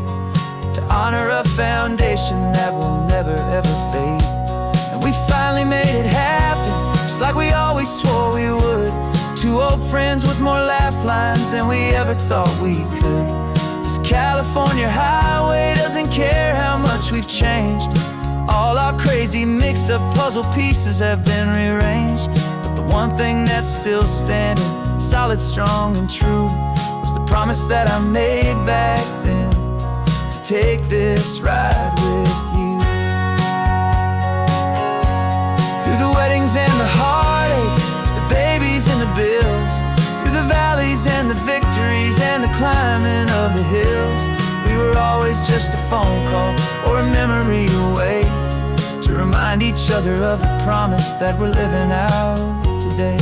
to honor a foundation that will never ever fade. And we finally made it happen, just like we always swore we would. Two old friends with more laugh lines than we ever thought we could. This California highway doesn't care how much we've changed. All our crazy mixed up puzzle pieces have been rearranged. But the one thing that's still standing, solid, strong, and true, was the promise that I made back then, to take this ride with you. Through the weddings and the heartaches, the babies and the bills, through the valleys and the victories and the climbing of the hills, we were always just a phone call or a memory away, to remind each other of the promise that we're living out today.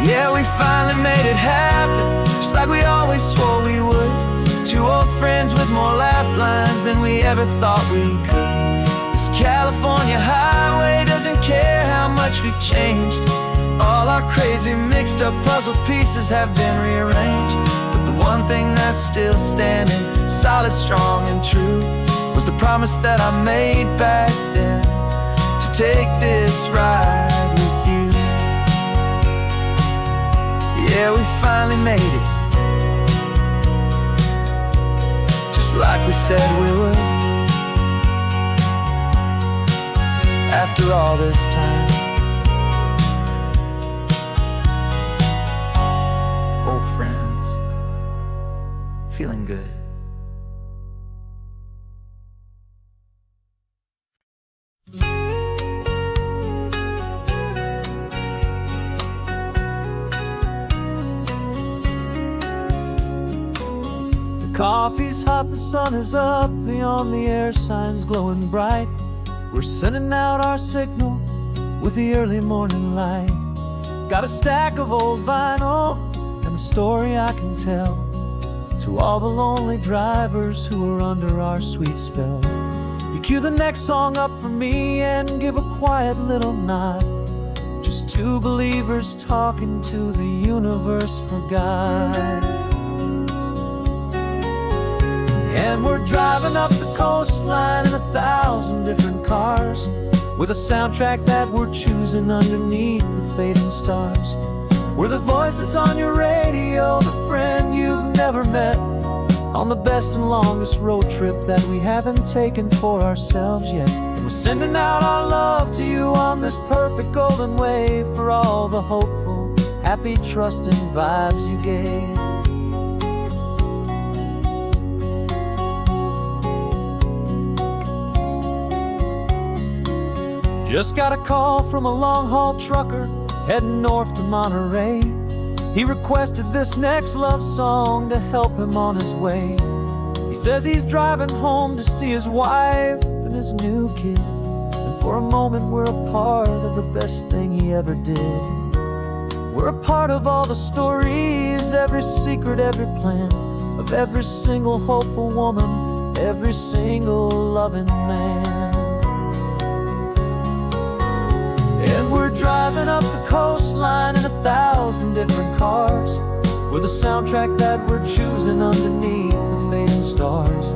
Yeah, we finally made it happen, just like we always swore we would. Two old friends with more laugh lines than we ever thought we could. This California highway doesn't care how much we've changed. All our crazy mixed up puzzle pieces have been rearranged. But the one thing that's still standing, solid, strong, and true, was the promise that I made back then, to take this ride with you. Yeah, we finally made it, just like we said we would. After all this time, old friends, feeling good. Coffee's hot, the sun is up, the on-the-air sign's glowing bright. We're sending out our signal with the early morning light. Got a stack of old vinyl and a story I can tell, to all the lonely drivers who are under our sweet spell. You cue the next song up for me and give a quiet little nod, just two believers talking to the universe for God. And we're driving up the coastline in 1,000 different cars, with a soundtrack that we're choosing underneath the fading stars. We're the voice that's on your radio, the friend you've never met, on the best and longest road trip that we haven't taken for ourselves yet. And we're sending out our love to you on this perfect golden wave, for all the hopeful, happy, trusting vibes you gave. Just got a call from a long-haul trucker heading north to Monterey. He requested this next love song to help him on his way. He says he's driving home to see his wife and his new kid, and for a moment we're a part of the best thing he ever did. We're a part of all the stories, every secret, every plan, of every single hopeful woman, every single loving man. And we're driving up the coastline in 1,000 different cars, with a soundtrack that we're choosing underneath the fading stars.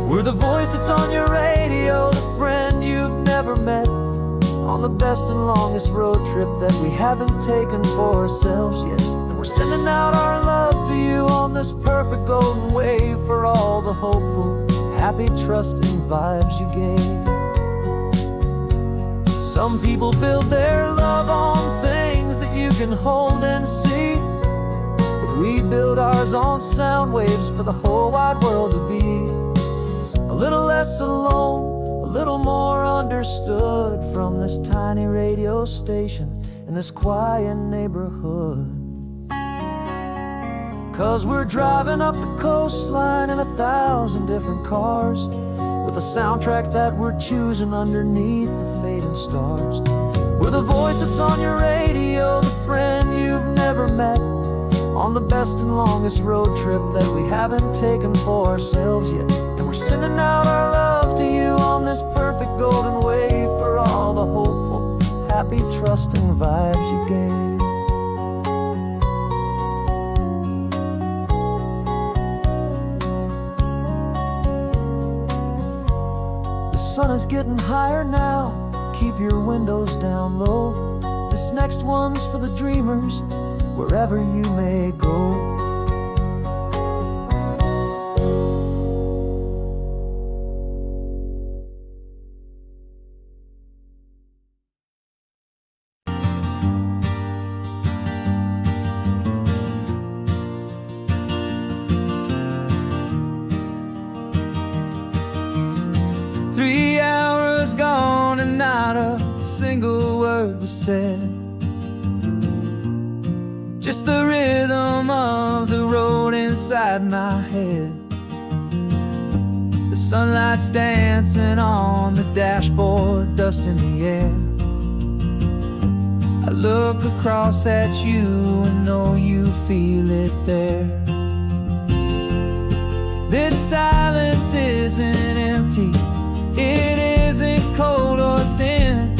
We're the voice that's on your radio, the friend you've never met, on the best and longest road trip that we haven't taken for ourselves yet. And we're sending out our love to you on this perfect golden wave, for all the hopeful, happy, trusting vibes you gave. Some people build their love on things that you can hold and see, but we build ours on sound waves for the whole wide world to be a little less alone, a little more understood from this tiny radio station in this quiet neighborhood. 'Cause we're driving up the coastline in 1,000 different cars, with a soundtrack that we're choosing underneath the fading stars. We're the voice that's on your radio, the friend you've never met, on the best and longest road trip that we haven't taken for ourselves yet. And we're sending out our love to you on this perfect golden wave for all the hopeful, happy, trusting vibes you gave. The sun is getting higher now, keep your windows down low. This next one's for the dreamers, wherever you may go. 3 hours gone and not a single word was said. Just the rhythm of the road inside my head. The sunlight's dancing on the dashboard, dust in the air. I look across at you and know you feel it there. This silence isn't empty, it isn't cold or thin.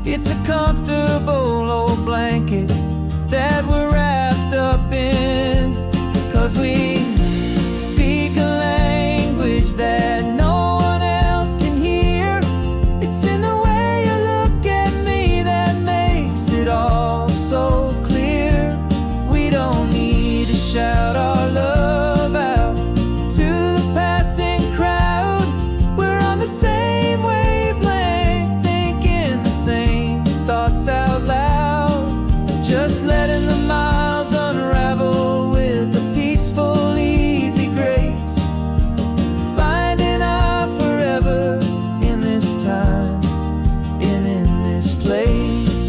It's a comfortable old blanket that we're wrapped up in. 'Cause we speak a language that no one else can hear. It's in the way you look at me that makes it all so clear. We don't need to shout our love out to the passing crowd. We're on the same wavelength, thinking the same thoughts out loud. Just letting the miles unravel with a peaceful, easy grace. Finding our forever in this time and in this place.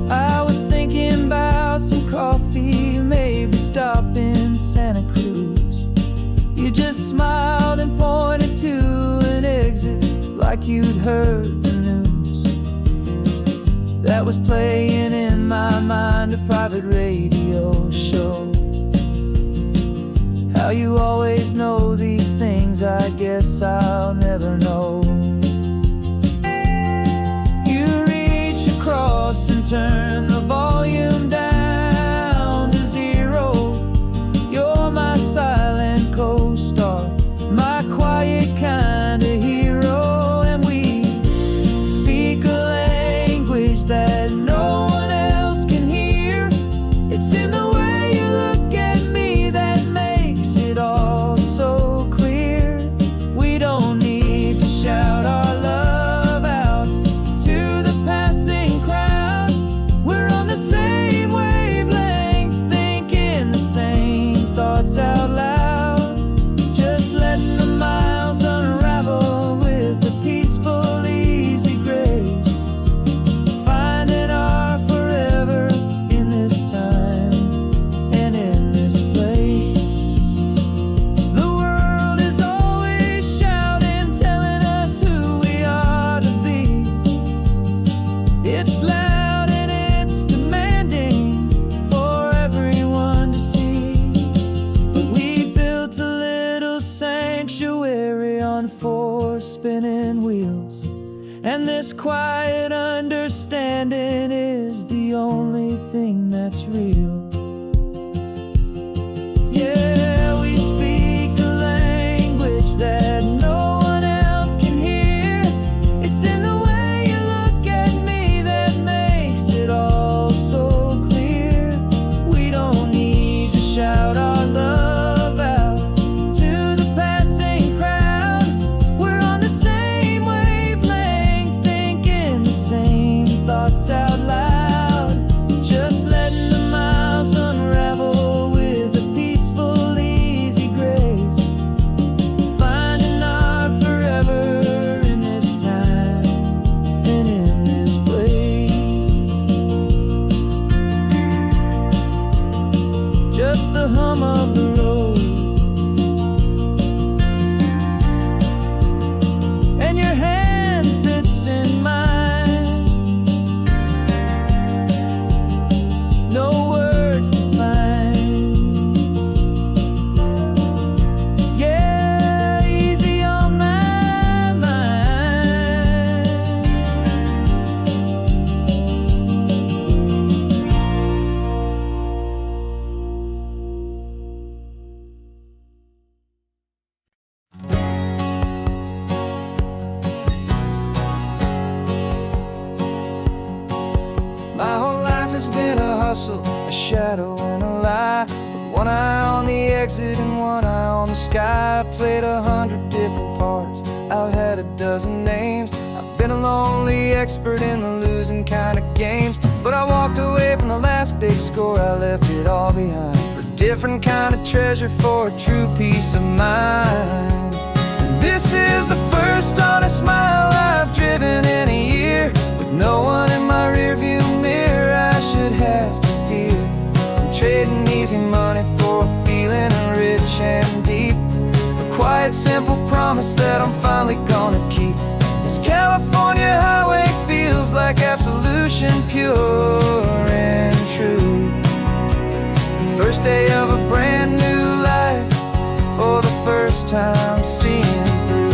I was thinking about some coffee, maybe stop in Santa Cruz. You just smiled and pointed to an exit like you'd heard the news. That was playing in my mind, a private radio show. How you always know these things, I guess I'll never know. You reach across and turn the volume down to 0. You're my silent co-star, my quiet kind of hero. That no one else can hear. It's in the way you look at me that makes it all so clear. We don't need to shout our love out to the passing crowd. We're on the same wavelength, thinking the same thoughts out loud. Just letting the miles unravel with a peaceful, easy grace. It's loud and it's demanding for everyone to see. But we built a little sanctuary on 4 spinning wheels, and this quiet understanding is the only thing that's real. Yeah, we speak a language that no one else can hear. It's in the way you look at me that makes it all so clear. We don't need to shout out just the hum of the road. And your hand fits in mine. No words to find. Yeah, easy on my mind. My whole life has been a hustle, a shadow and a lie. With one eye on the exit and one eye on the sky. I played 100 different parts, I've had a dozen names. I've been a lonely expert in the losing kind of games. But I walked away from the last big score, I left it all behind. For a different kind of treasure, for a true peace of mind. And this is the first honest mile I've driven in a year. With no one in my rearview mirror I should have to fear. I'm trading easy money for a feeling rich and deep. A quiet, simple promise that I'm finally gonna keep. This California highway feels like absolution, pure and true. The first day of a brand new life, for the first time seeing through.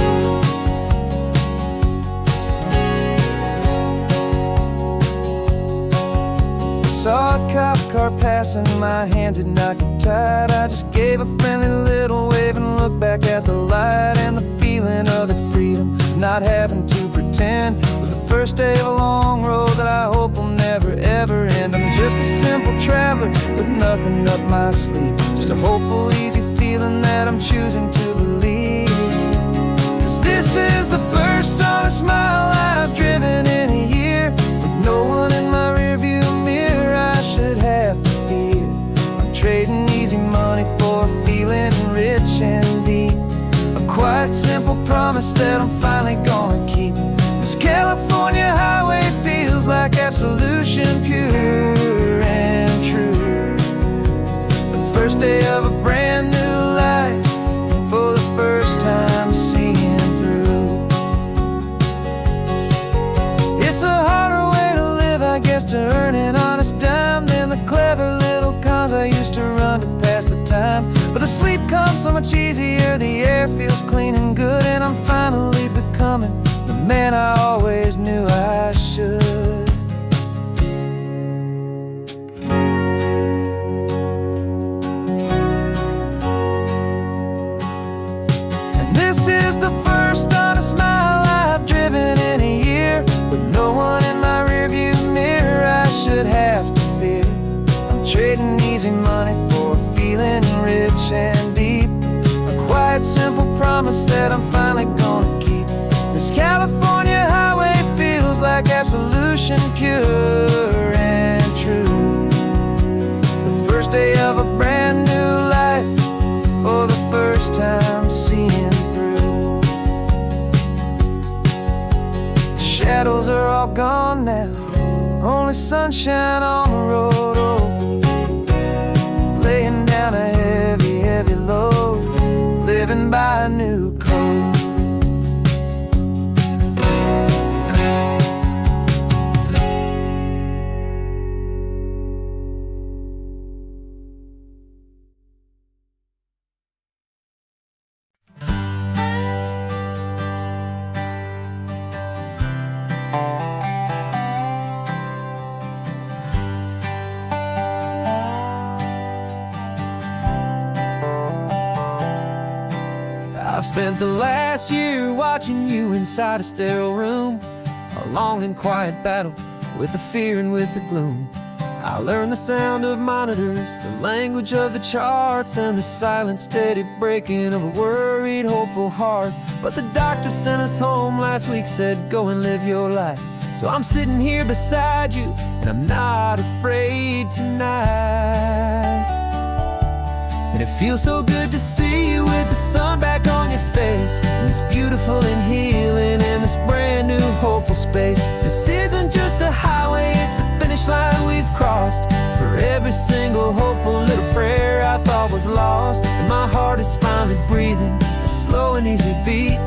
Saw a cop car passing, my hands had not got tied. I just gave a friendly little wave and looked back at the light. And the feeling of that freedom, not having to pretend, was the first day of a long road that I hope will never ever end. I'm just a simple traveler with nothing up my sleeve, just a hopeful, easy feeling that I'm choosing to believe. 'Cause this is the first honest mile I've driven in a year. With no one in my rearview mirror I should have to fear. I'm trading easy money for a feeling rich and deep. A quiet, simple promise that I'm finally gonna keep. This California highway feels like absolution, pure and true. The first day of a brand new life, for the first time seeing through. It's a harder way to live, I guess, to earn an honest dime than the clever little cons I used to run to pass the time. But the sleep comes so much easier, the air feels clean and good, and I'm finally becoming the man I always knew I should. And this is the first honest mile I've driven in a year. With no one in my rearview mirror I should have to fear. I'm trading easy money for a feeling rich and deep. A quiet, simple promise that I'm finally gonna keep. This California highway feels like absolution, pure and true. The first day of a brand new life, for the first time seeing through. The shadows are all gone now, only sunshine on the road. Oh, laying down a heavy, heavy load, living by a new code. I've spent the last year watching you inside a sterile room, a long and quiet battle with the fear and with the gloom. I learned the sound of monitors, the language of the charts, and the silent, steady breaking of a worried, hopeful heart. But the doctor sent us home last week, said, go and live your life. So I'm sitting here beside you, and I'm not afraid tonight. And it feels so good to see you with the sun back on your face, and it's beautiful and healing in this brand new hopeful space. This isn't just a highway, it's a finish line we've crossed, for every single hopeful little prayer I thought was lost. And my heart is finally breathing a slow and easy beat.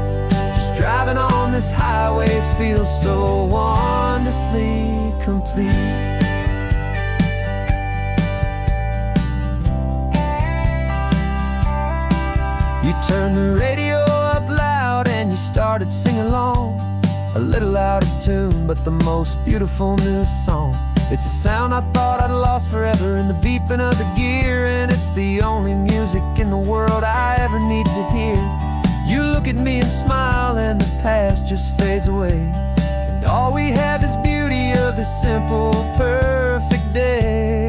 Just driving on this highway feels so wonderfully complete. You turned the radio up loud and you started singing along, a little out of tune, but the most beautiful new song. It's a sound I thought I'd lost forever in the beeping of the gear, and it's the only music in the world I ever need to hear. You look at me and smile and the past just fades away, and all we have is beauty of this simple, perfect day.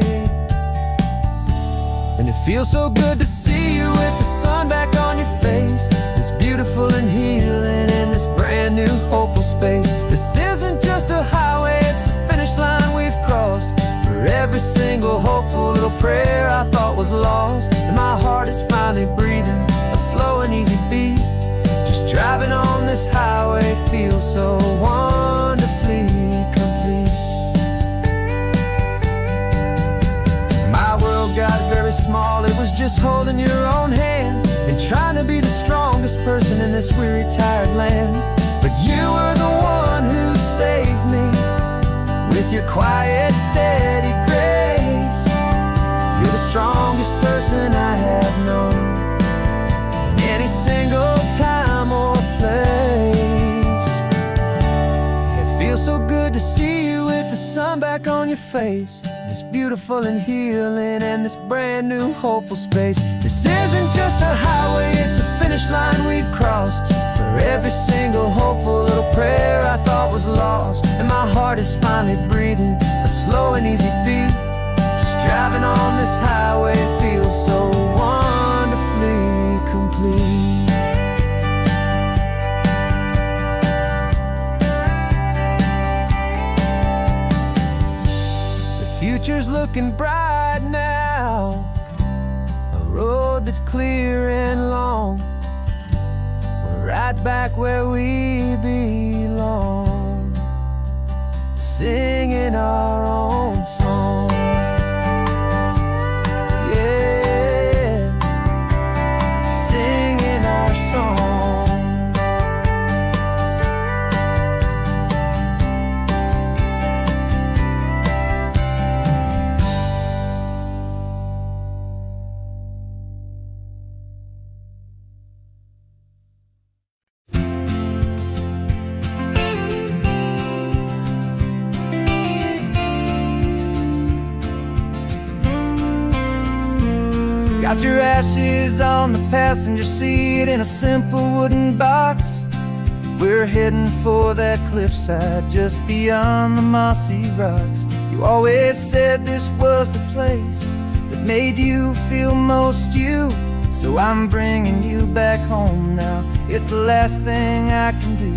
And it feels so good to see you with the sun back on your face, this beautiful and healing in this brand new hopeful space. This isn't just a highway, it's a finish line we've crossed, for every single hopeful little prayer I thought was lost. And my heart is finally breathing a slow and easy beat. Just driving on this highway feels so wonderfully complete. My world got very small, it was just holding your own hand and trying to be the strongest person in this weary, tired land. But you were the one who saved me with your quiet, steady grace. You're the strongest person I have known in any single time or place. It feels so good to see you with the sun back on your face, this beautiful and healing and this brand new hopeful space. This isn't just a highway, it's a finish line we've crossed, for every single hopeful little prayer I thought was lost. And my heart is finally breathing a slow and easy beat. Just driving on this highway feels so wonderfully complete. Future's looking bright now, a road that's clear and long. We're right back where we belong, singing our own song. Yeah, singing our song. Got your ashes on the passenger seat in a simple wooden box. We're heading for that cliffside just beyond the mossy rocks. You always said this was the place that made you feel most you, so I'm bringing you back home now. It's the last thing I can do.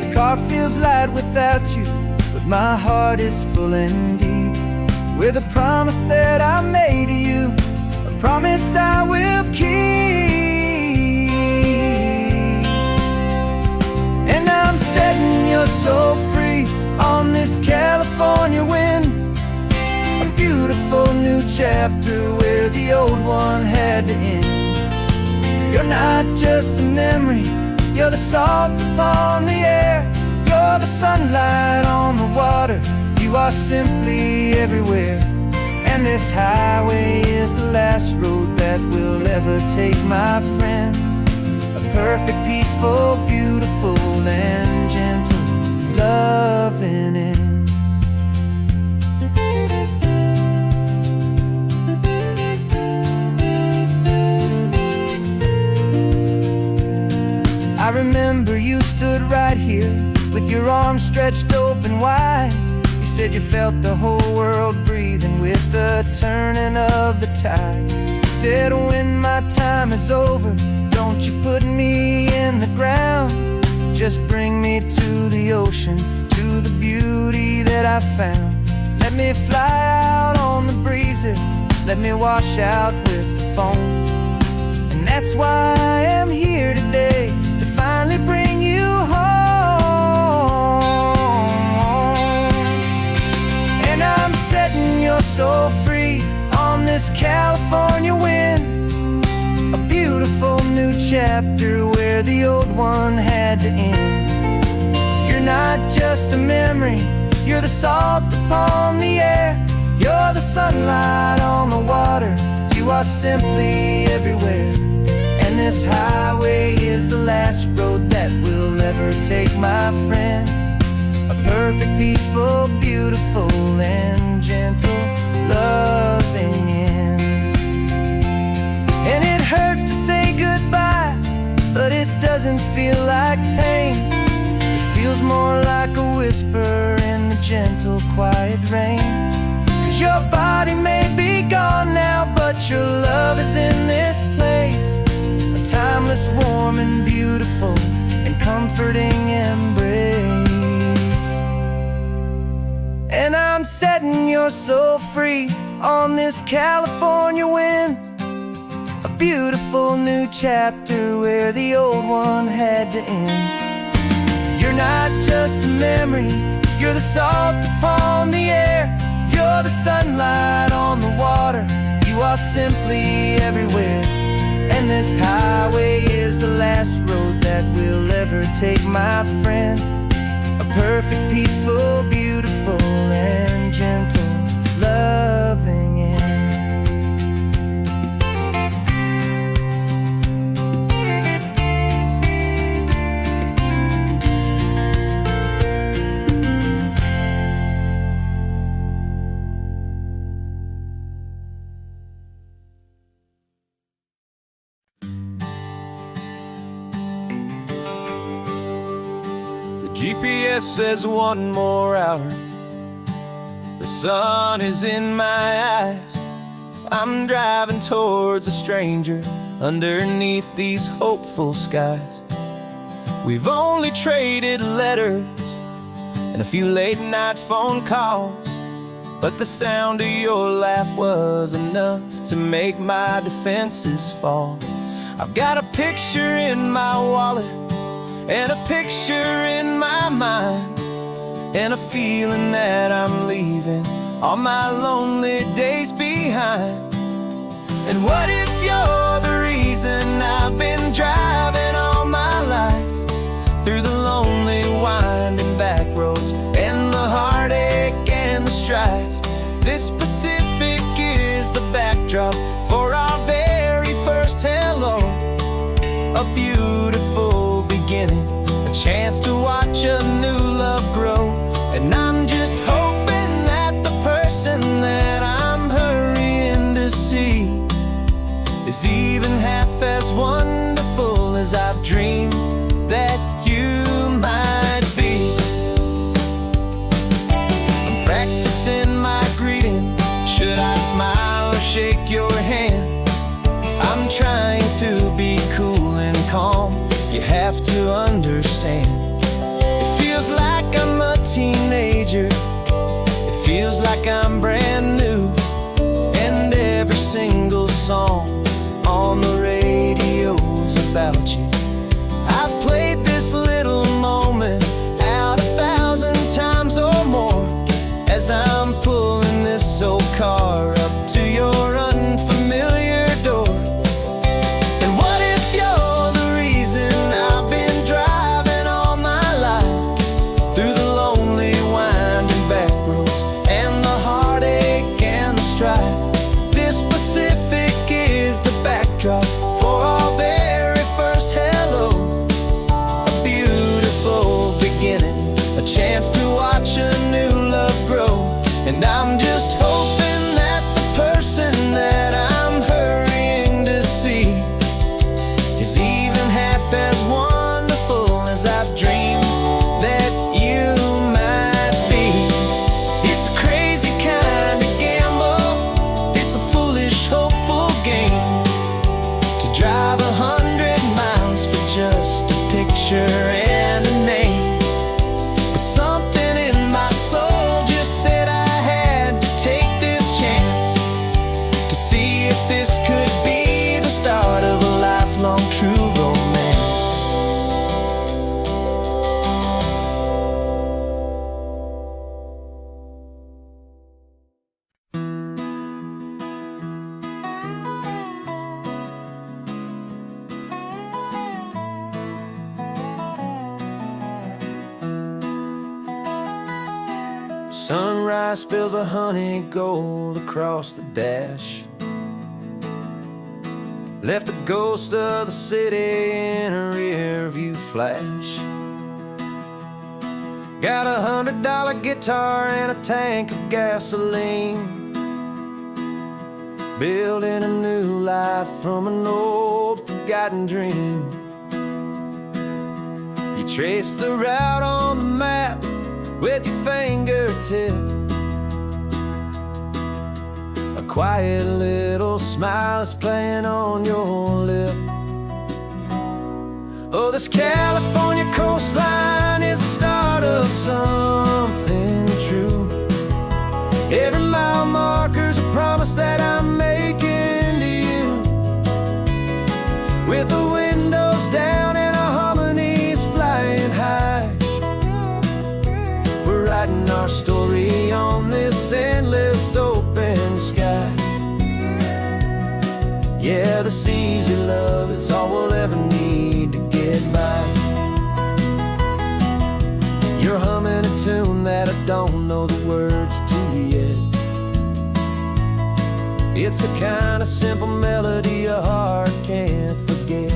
The car feels light without you, but my heart is full and deep with a promise that I made to you, a promise I will keep. And I'm setting your soul free on this California wind, a beautiful new chapter where the old one had to end. You're not just a memory, you're the salt upon the air, you're the sunlight on the water, you are simply everywhere. And this highway is the last road that we'll ever take, my friend. A perfect, peaceful, beautiful, and gentle, loving end. I remember you stood right here with your arms stretched open wide. You said you felt the whole world breathing with the turning of the tide. You said when my time is over, don't you put me in the ground, just bring me to the ocean, to the beauty that I found. Let me fly out on the breezes, let me wash out with the foam. And that's why I am here today, to finally bring you home. And I'm set so free on this California wind. A beautiful new chapter where the old one had to end. You're not just a memory, you're the salt upon the air. You're the sunlight on the water, you are simply everywhere. And this highway is the last road that we'll ever take, my friend. A perfect, peaceful, beautiful, and gentle, loving end. And it hurts to say goodbye, but it doesn't feel like pain. It feels more like a whisper in the gentle, quiet rain. 'Cause your body may be gone now, but your love is in this place. A timeless, warm, and beautiful, and comforting embrace. And I'm setting your soul free on this California wind. A beautiful new chapter where the old one had to end. You're not just a memory, you're the salt upon the air. You're the sunlight on the water, you are simply everywhere. And this highway is the last road that we'll ever take, my friend. A perfect, peaceful, beautiful, and gentle, loving end. GPS says one more hour. The sun is in my eyes. I'm driving towards a stranger underneath these hopeful skies. We've only traded letters and a few late night phone calls, but the sound of your laugh was enough to make my defenses fall. I've got a picture in my wallet and a picture in my mind, and a feeling that I'm leaving all my lonely days behind. And what if you're the reason I've been driving all my life, through the lonely winding back roads and the heartache and the strife? This Pacific is the backdrop for our very first hello. A beautiful beginning, a chance to watch a new love grow. And I'm just hoping that the person that I'm hurrying to see is even half as wonderful as I've dreamed that you might be. I'm practicing my greeting. Should I smile or shake your hand? I'm trying to be cool and calm, you have to understand. It feels like I'm a teenager, it feels like I'm brand new, and every single song on the radio's about you. I've played this little moment out 1,000 times or more, as I'm pulling this old car up to your unfamiliar door. And what if you're the reason I've been driving all my life, through the lonely winding back roads and the heartache and the strife? This Pacific is the backdrop for our very first Sunrise spills a honey gold across the dash. Left the ghost of the city in a rear view flash. Got a $100 guitar and a tank of gasoline, building a new life from an old forgotten dream. You trace the route on the map with your fingertip, a quiet little smile is playing on your lip. Oh, this California coastline is the start of something true. Every mile marker's a promise that I'm making to you. With the windows down and our harmonies flying high, we're writing our story on this endless open sky. Yeah, this easy love is all we'll ever need to get by. You're humming a tune that I don't know the words to yet. It's the kind of simple melody a heart can't forget.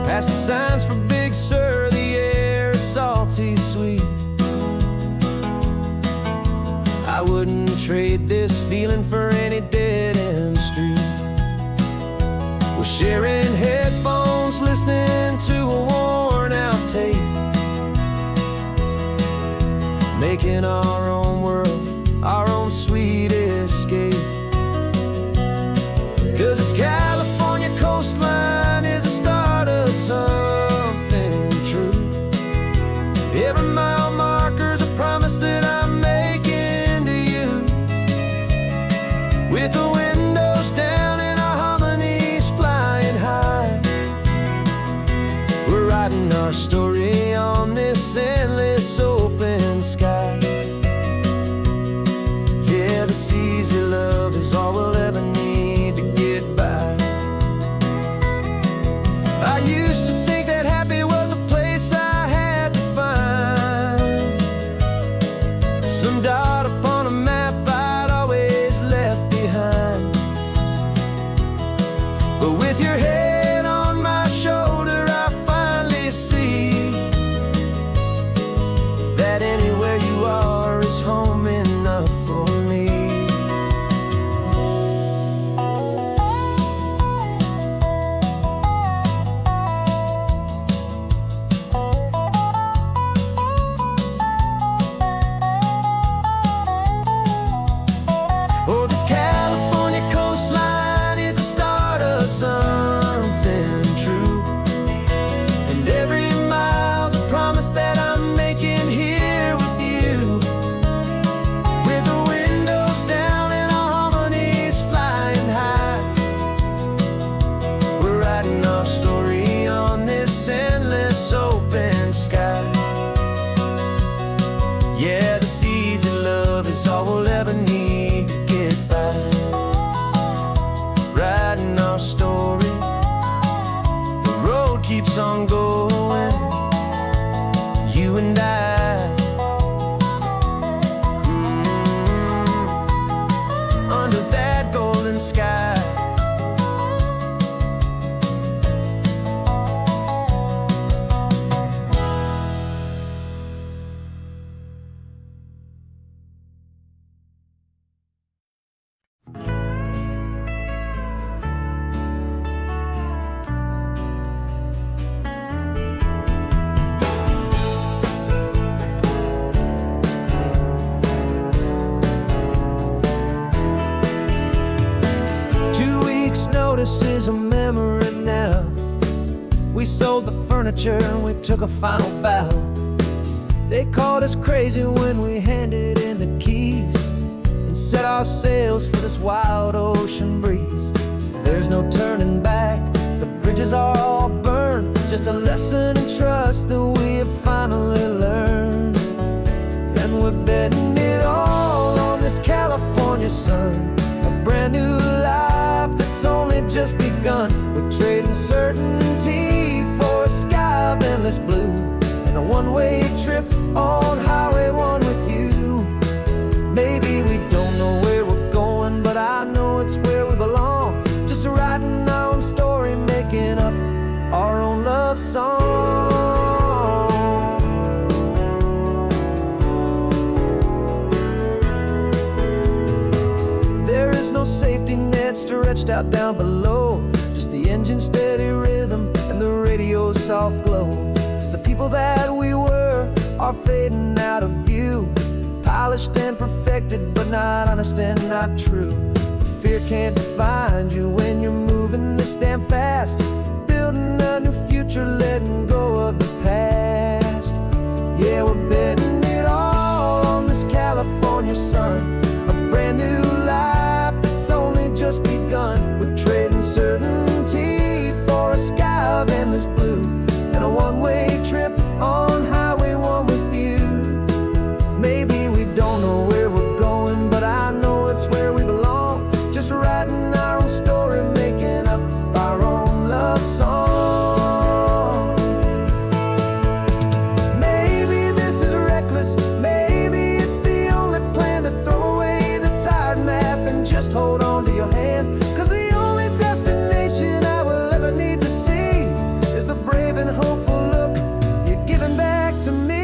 Past the signs for Big Sur, the air is salty sweet. I wouldn't trade this feeling for any dead-end street. We're sharing headphones, listening to a worn-out tape, making our own world, our own sweet escape. 'Cause this California coastline is the start of something true. Every mile marker's a promise that I'm making to you. With the windows down and our harmonies flying high, we're writing our story on this endless open sky. Yeah, this easy love is all we'll ever need to get by. I used to think that happy was a place I had to find, some dot upon a map I'd always left behind. But with your head on my shoulder, I finally see that anywhere you are is home enough for me. Oh, this California coastline is the start of something true. And every mile's a promise that I'm making here with you. With the windows down and our harmonies flying high, we're writing our story on this endless open sky. Yeah, this easy love is all we'll ever need to get by. Writing our story, the road keeps on going, you and I. Under that golden sky. Notice is a memory now. We sold the furniture and we took a final bow. They called us crazy when we handed in the keys and set our sails for this wild ocean breeze. There's no turning back, the bridges are all burned. Just a lesson in trust that we have finally learned. And we're betting it all on this California sun, a brand new life that's only just begun. We're trading certainty for a sky of endless blue and a one-way trip on Highway 1. stretched out down below. Just the engine's steady rhythm and the radio's soft glow. The people that we were are fading out of view, polished and perfected, but not honest and not true. Fear can't define you when you're moving this damn fast, building a new future, letting go of the past. Yeah, we're betting it all on this California sun, a brand new life that's only just begun. We're trading certainty for a sky of endless blue and a one-way trip on Highway 1 with you. Maybe we don't know where we're going, but I know it's where we belong. Just writing our own story, making up our own love song. Maybe this is reckless, maybe it's the only plan to throw away the tired map and just hold on to your hand. 'Cause the only destination I will ever need to see is the brave and hopeful look you're giving back to me.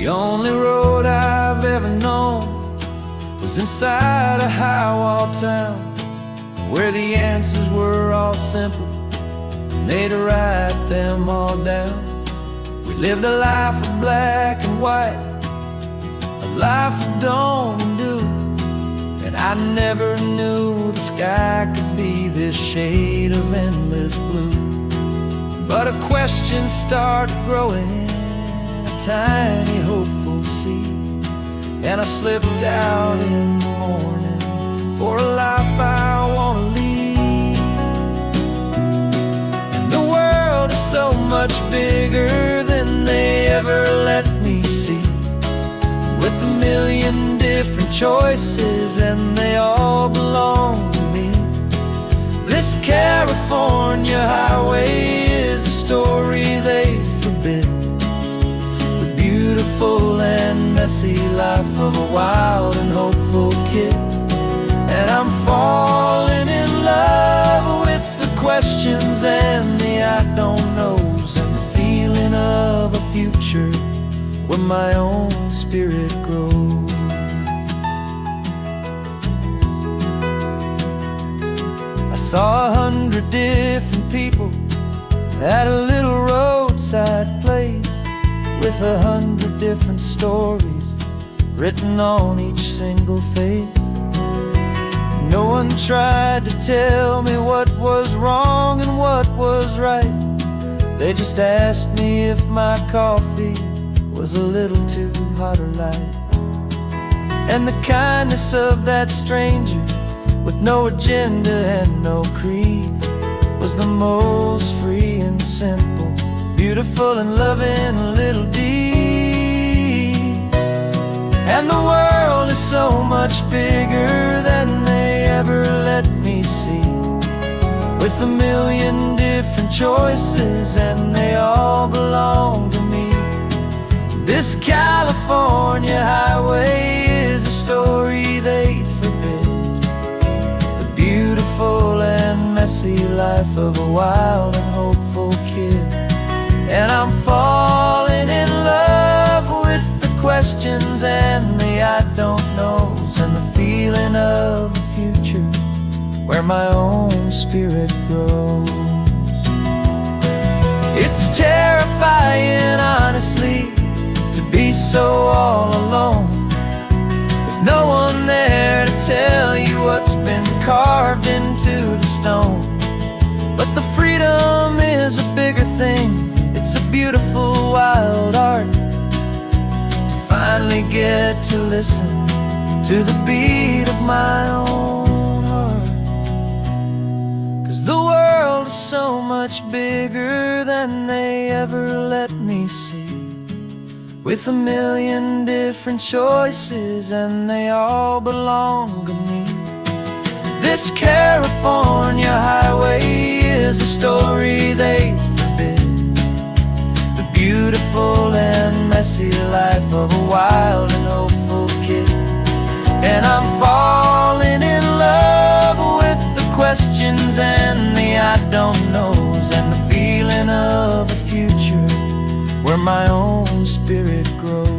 The only road I've ever known was inside a high-wall town, where the answers were all simple and they'd write them all down. We lived a life of black and white, a life of dawn and dew, and I never knew the sky could be this shade of endless blue. But a question started growing, tiny hopeful seed, and I slipped out in the morning for a life I want to lead. And the world is so much bigger than they ever let me see, with a million different choices and they all belong to me. This California highway is a story they forbid, beautiful and messy life of a wild and hopeful kid. And I'm falling in love with the questions and the I don't knows, and the feeling of a future where my own spirit grows. I saw 100 different people at a little roadside place, with 100 different stories written on each single face. No one tried to tell me what was wrong and what was right. They just asked me if my coffee was a little too hot or light. And the kindness of that stranger, with no agenda and no creed, was the most free and simple, beautiful and loving a little deed. And the world is so much bigger than they ever let me see, with a million different choices and they all belong to me. This California highway is a story they'd forbid, the beautiful and messy life of a wild and hopeful kid. And I'm falling in love with the questions and the I don't knows, and the feeling my own spirit grows. It's terrifying, honestly, to be so all alone, with no one there to tell you what's been carved into the stone. But the freedom is a bigger thing. It's a beautiful wild art to finally get to listen to the beat of my own heart. 'Cause the world is so much bigger than they ever let me see, with a million different choices and they all belong to me. This California highway is a story they forbid, the beautiful and messy life of a wild and hopeful kid. And I'm falling in love with the questions and the I don't knows, and the feeling of a future where my own spirit grows.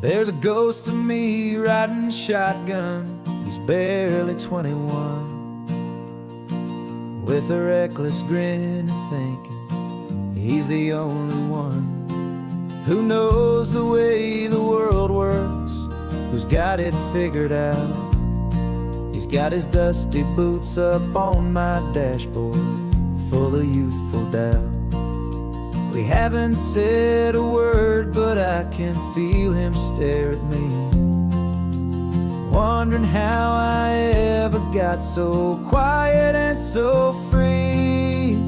There's a ghost of me riding shotgun. He's barely 21, with a reckless grin and thinking he's the only one who knows the way the world works, who's got it figured out. He's got his dusty boots up on my dashboard, full of youthful doubt. We haven't said a word, but I can feel him stare at me, wondering how I ever got so quiet and so free.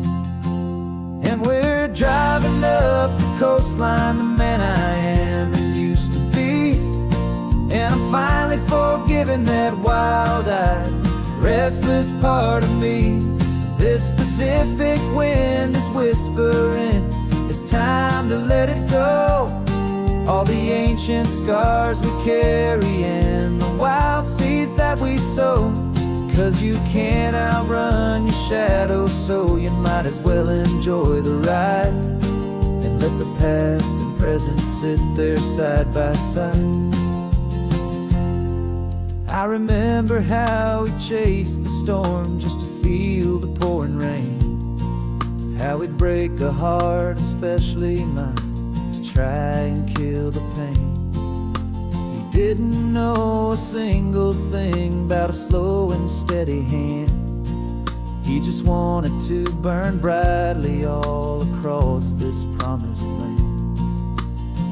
And we're driving up the coastline, the man I am and used to be. And I'm finally forgiving that wild-eyed, restless part of me. This Pacific wind is whispering, it's time to let it go. All the ancient scars we carry and the wild seeds that we sow. 'Cause you can't outrun your shadow, so you might as well enjoy the ride and let the past and present sit there side by side. I remember how we chased the storm just to feel the pouring rain, how we'd break a heart, especially mine, to try and kill the pain. He didn't know a single thing about a slow and steady hand. He just wanted to burn brightly all across this promised land.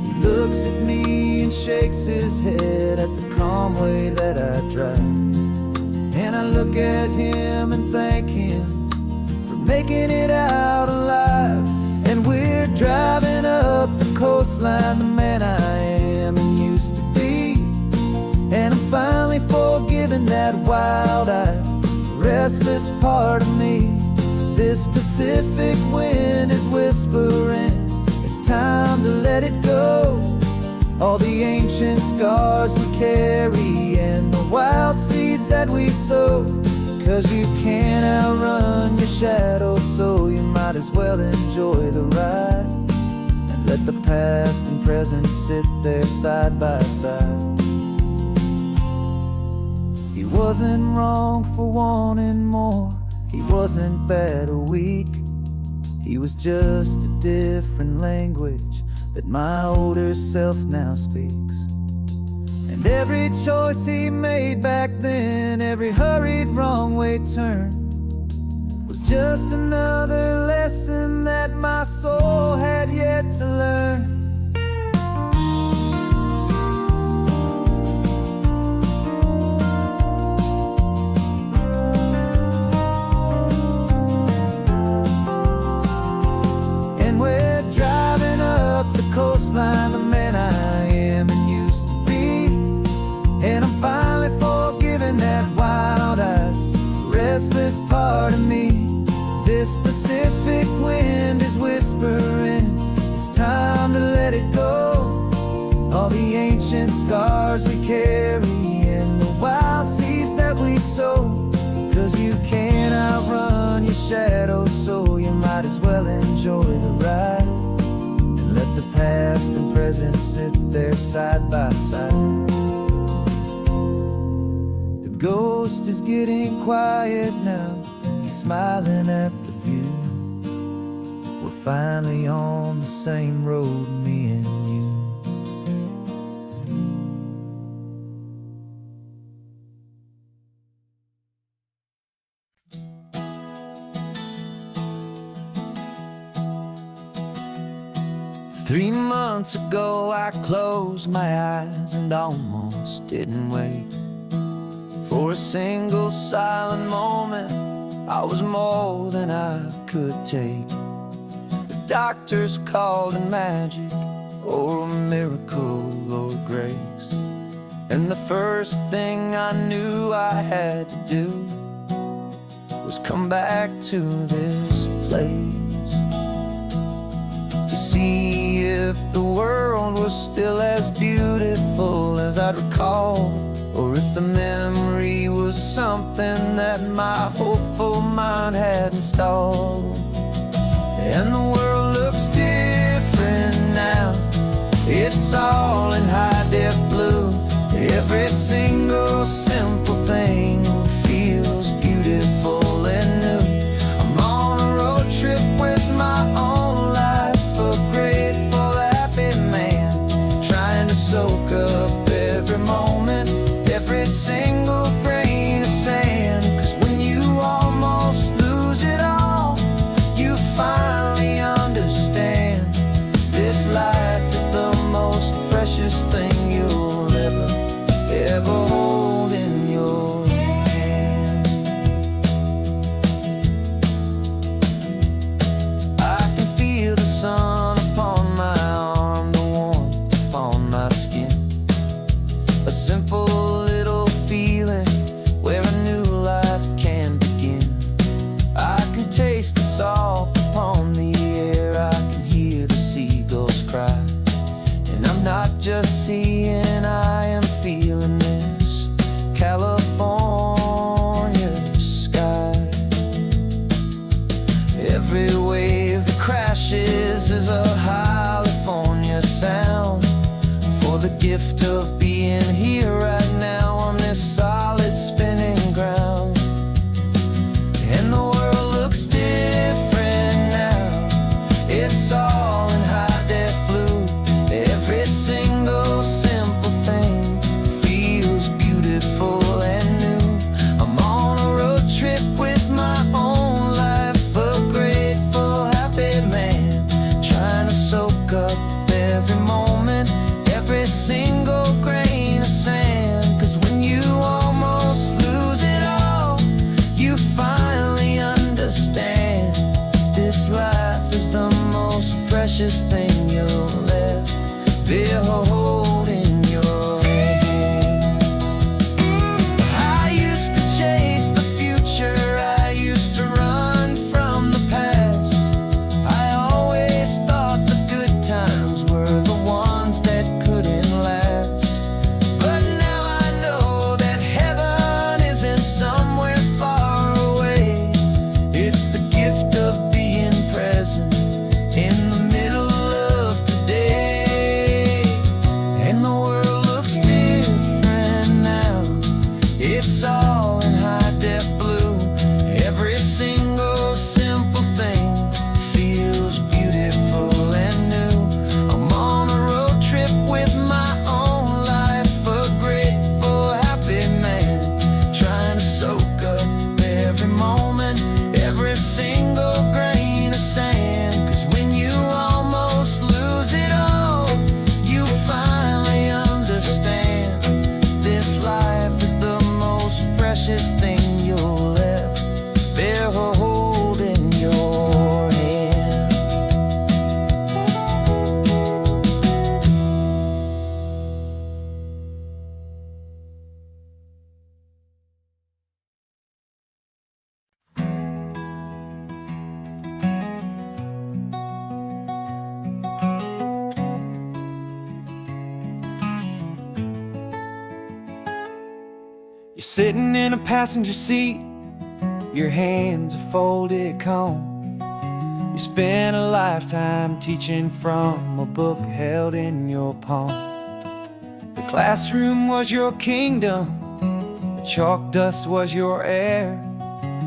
He looks at me and shakes his head at the calm way that I drive, and I look at him and thank him for making it out alive. And we're driving up the coastline, the man I am and used to be. And I'm finally forgiving that wild-eyed, restless part of me. This Pacific wind is whispering, it's time to let it go. All the ancient scars we carry and the wild seeds that we sow. 'Cause you can't outrun your shadow, so you might as well enjoy the ride and let the past and present sit there side by side. He wasn't wrong for wanting more, he wasn't bad or weak. He was just a different language that my older self now speaks. And every choice he made back then, every hurried wrong way turn, was just another lesson that my soul had yet to learn. And we're driving up the coastline, the man I am and used to be. And I'm finally forgiving that wild-eyed, restless part of me. This Pacific wind is whispering, it's time to let it go. All the ancient scars we carry and the wild seeds that we sow. 'Cause you can't outrun your shadow, so you might as well enjoy the ride. And let the past and present sit there side by side. The ghost is getting quiet now, he's smiling at the view. We're finally on the same road, me and you. Three months ago I closed my eyes and almost didn't wake. For a single silent moment, I was more than I could take. The doctors called it magic, or a miracle, or grace. And the first thing I knew I had to do was come back to this place, to see if the world was still as beautiful as I'd recall, or if the memory was something that my hopeful mind had installed. And the world looks different now, it's all in high-def blue. Every single simple thing feels beautiful and new. I'm on a road trip with my own life, a grateful, happy man, trying to soak up every moment, every single grain of sand. 'Cause when you almost lose it all, you finally understand this life is the most precious thing you'll ever hold in your hand. I can feel the sun upon my arm, the warmth upon my skin. A simple little feeling where a new life can begin. I can taste the salt upon the air, I can hear the seagulls cry. And I'm not just seeing, I am feeling this California sky. Every wave that crashes is a California sound, for the gift of being here right now on this solid spinning ground. And the world looks different now, it's all in high-def blue. Every single simple thing feels beautiful and new. I'm on a road trip with my own life, a grateful, happy man, trying to soak up every moment, every single grain of sand. 'Cause when you almost lose it all, you finally understand this life is the most precious thing you'll ever hold in your hand. I used to chase the future, I used to run from the past. I always thought the good times were the ones that couldn't last. But now I know that heaven isn't somewhere far away. It's the gift of being present in the middle You're sitting in a passenger seat, your hands are folded calm. You spent a lifetime teaching from a book held in your palm. The classroom was your kingdom, the chalk dust was your air.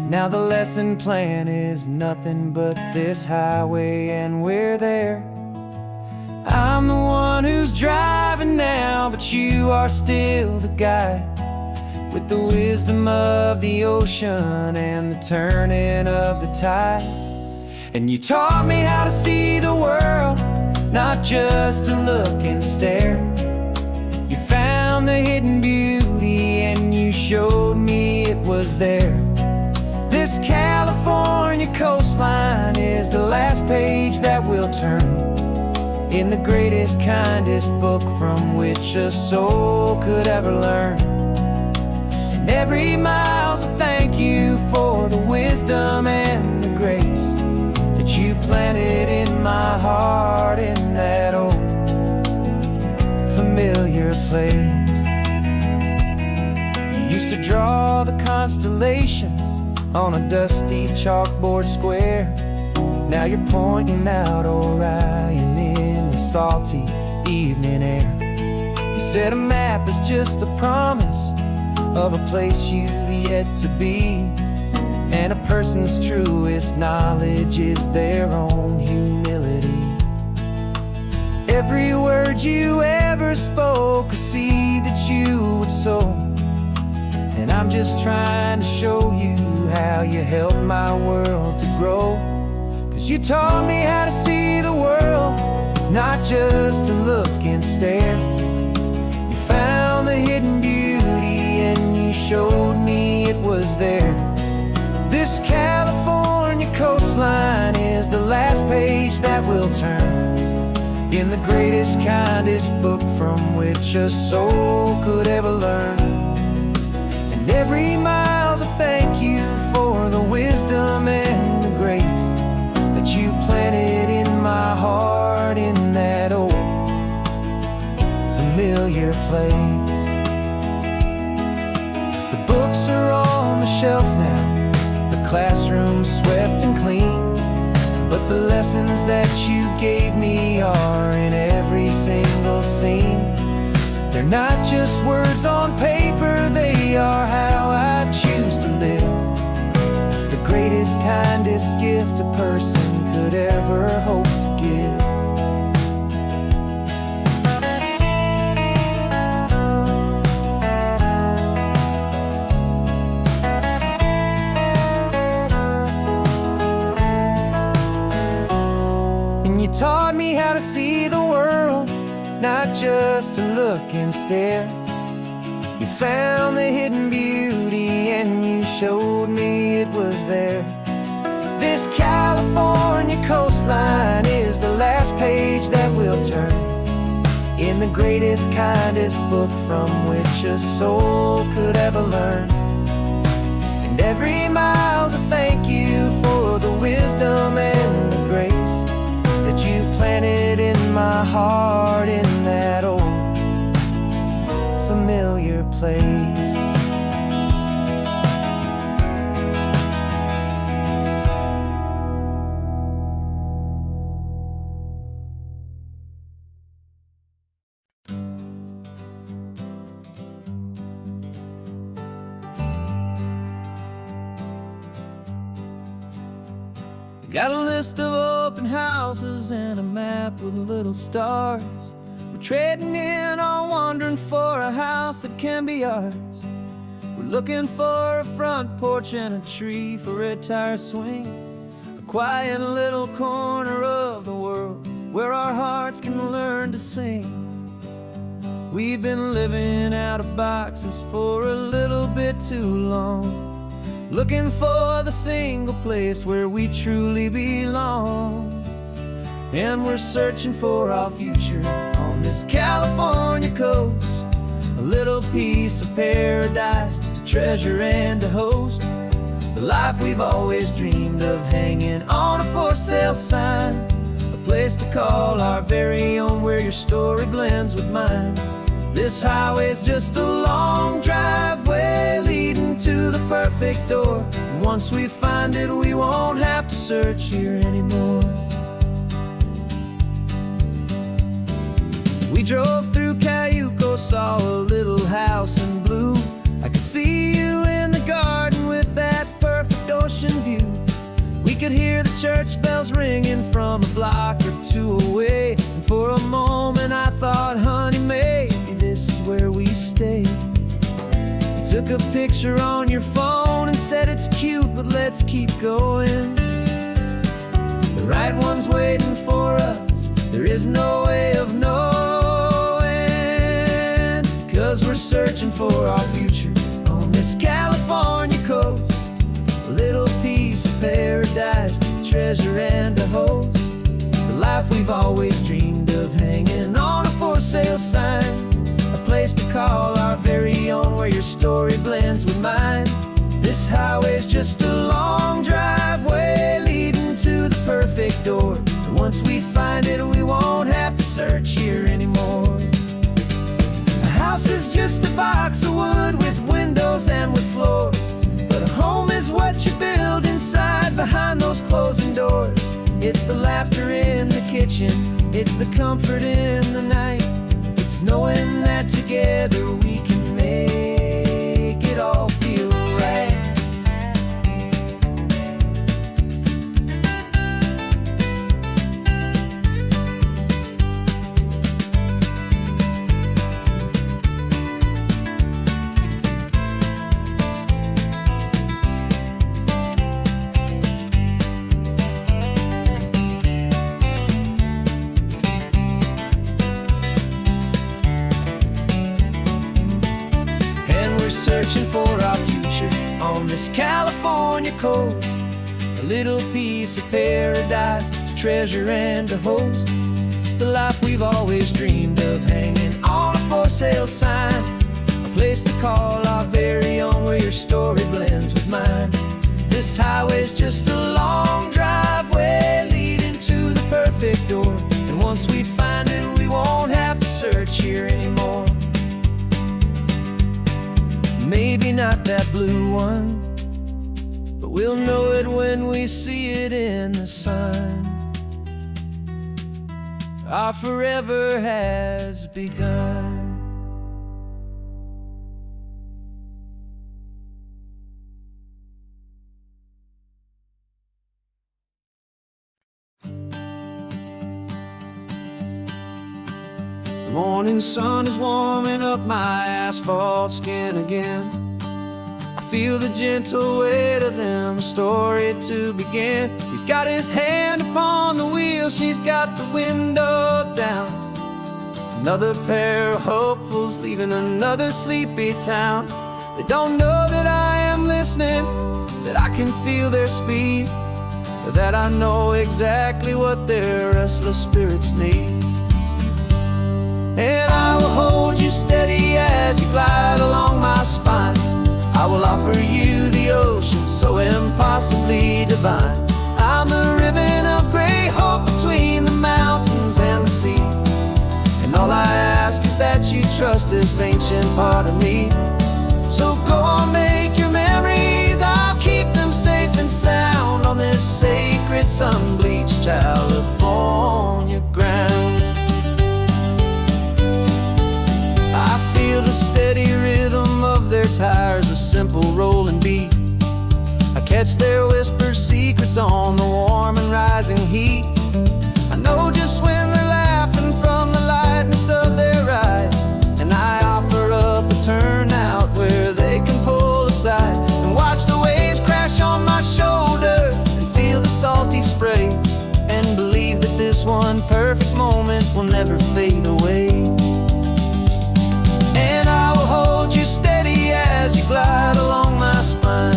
Now the lesson plan is nothing but this highway and we're there. I'm the one who's driving now, but you are still the guide, with the wisdom of the ocean and the turning of the tide. And you taught me how to see the world, not just to look and stare. You found the hidden beauty and you showed me it was there. This California coastline is the last page that we'll turn in the greatest, kindest book from which a soul could ever learn. And every mile's a thank you for the wisdom and the grace that you planted in my heart in that old familiar place. You used to draw the constellations on a dusty chalkboard square. Now you're pointing out Orion in the salty evening air. You said a map is just a promise of a place you've yet to be, and a person's truest knowledge is their own humility. Every word you ever spoke, a seed that you would sow, and I'm just trying to show you how you helped my world to grow. 'Cause you taught me how to see the world, not just to look and stare. You found the hidden beauty and you showed me it was there. This California coastline is the last page that we'll turn in the greatest, kindest book from which a soul could ever learn. And every mile's a thank you for the wisdom and the grace that you planted in my heart in that old familiar place. The books are on the shelf now, the classroom swept and clean, but the lessons that you gave me are in every single scene. They're not just words on paper, they are how I choose to live. The greatest, kindest gift a person could ever hope to give. And you taught me how to see the world, not just to look and stare. You found the hidden beauty and you showed me it was there. This California coastline is the last page that we'll turn in the greatest, kindest book from which a soul could ever learn. And every mile's a thank you for the wisdom and the grace that you planted in my heart in that old familiar place. Got a list of open houses and a map with little stars. We're trading in or wandering for a house that can be ours. We're looking for a front porch and a tree for a tire swing, a quiet little corner of the world where our hearts can learn to sing. We've been living out of boxes for a little bit too long, looking for the single place where we truly belong. And we're searching for our future on this California coast, a little piece of paradise to treasure and to host, the life we've always dreamed of hanging on a for sale sign, a place to call our very own where your story blends with mine. This highway's just a long driveway leading to the perfect door. And once we find it, we won't have to search here anymore. We drove through Cayuco, saw a little house in blue. I could see you in the garden with that perfect ocean view. We could hear the church bells ringing from a block or two away. And for a moment I thought, honey, maybe this is where we stay. You took a picture on your phone and said it's cute, but let's keep going. The right one's waiting for us, there is no way of knowing. 'Cause we're searching for our future on this California coast. A little piece of paradise to treasure and to host. The life we've always dreamed of, hanging on a for sale sign. A place to call our very own, where your story blends with mine. This highway's just a long driveway leading to the perfect door. And once we find it, we won't have to search here anymore. A house is just a box of wood with windows and with floors. But a home is what you build inside behind those closing doors. It's the laughter in the kitchen, it's the comfort in the night. It's knowing that together we can make it all feel right. Searching for our future on this California coast. A little piece of paradise to treasure and to host. The life we've always dreamed of, hanging on a for sale sign. A place to call our very own, where your story blends with mine. This highway's just a long driveway leading to the perfect door. And once we find it, we won't have to search here anymore. Maybe not that blue one, but we'll know it when we see it in the sun. Our forever has begun. The morning sun is warming up my asphalt skin again. I feel the gentle weight of them, a story to begin. He's got his hand upon the wheel, she's got the window down. Another pair of hopefuls leaving another sleepy town. They don't know that I am listening, that I can feel their speed, or that I know exactly what their restless spirits need. And I will hold you steady as you glide along my spine. I will offer you the ocean so impossibly divine. I'm the ribbon of gray hope between the mountains and the sea. And all I ask is that you trust this ancient part of me. So go on, make your memories, I'll keep them safe and sound on this sacred sun-bleached California ground. I feel the steady rhythm of their tires, a simple rolling beat. I catch their whispered secrets on the warm and rising heat. I know just when they're laughing from the lightness of their ride. And I offer up a turnout where they can pull aside and watch the waves crash on my shoulder and feel the salty spray, and believe that this one perfect moment will never fade away. And I will hold you steady as you glide along my spine.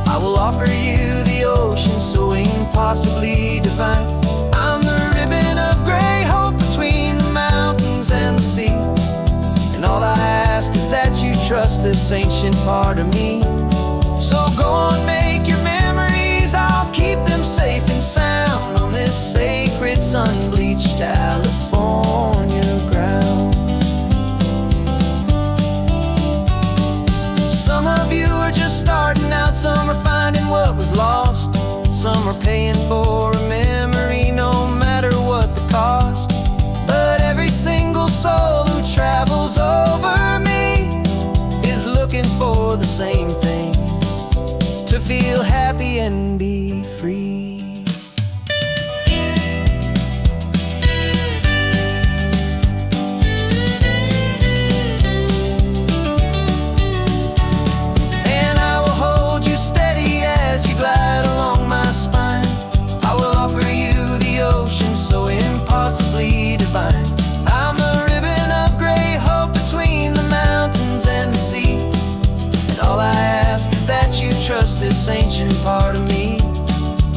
I will offer you the ocean so impossibly divine. I'm the ribbon of gray hope between the mountains and the sea. And all I ask is that you trust this ancient part of me. So go on, make your memories, I'll keep them safe and sound on this sacred sun-bleached California ground. or paying for a memory, no matter what the cost. But every single soul who travels over me is looking for the same thing: to feel happy and be free. Trust this ancient part of me.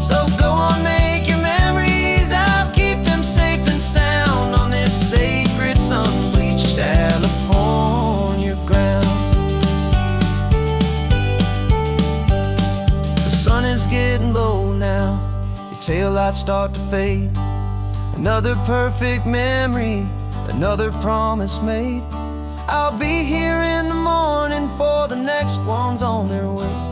So go on, make your memories. I'll keep them safe and sound on this sacred sun-bleached California ground. The sun is getting low now, your taillights start to fade. Another perfect memory, another promise made. I'll be here in the morning for the next ones on their way.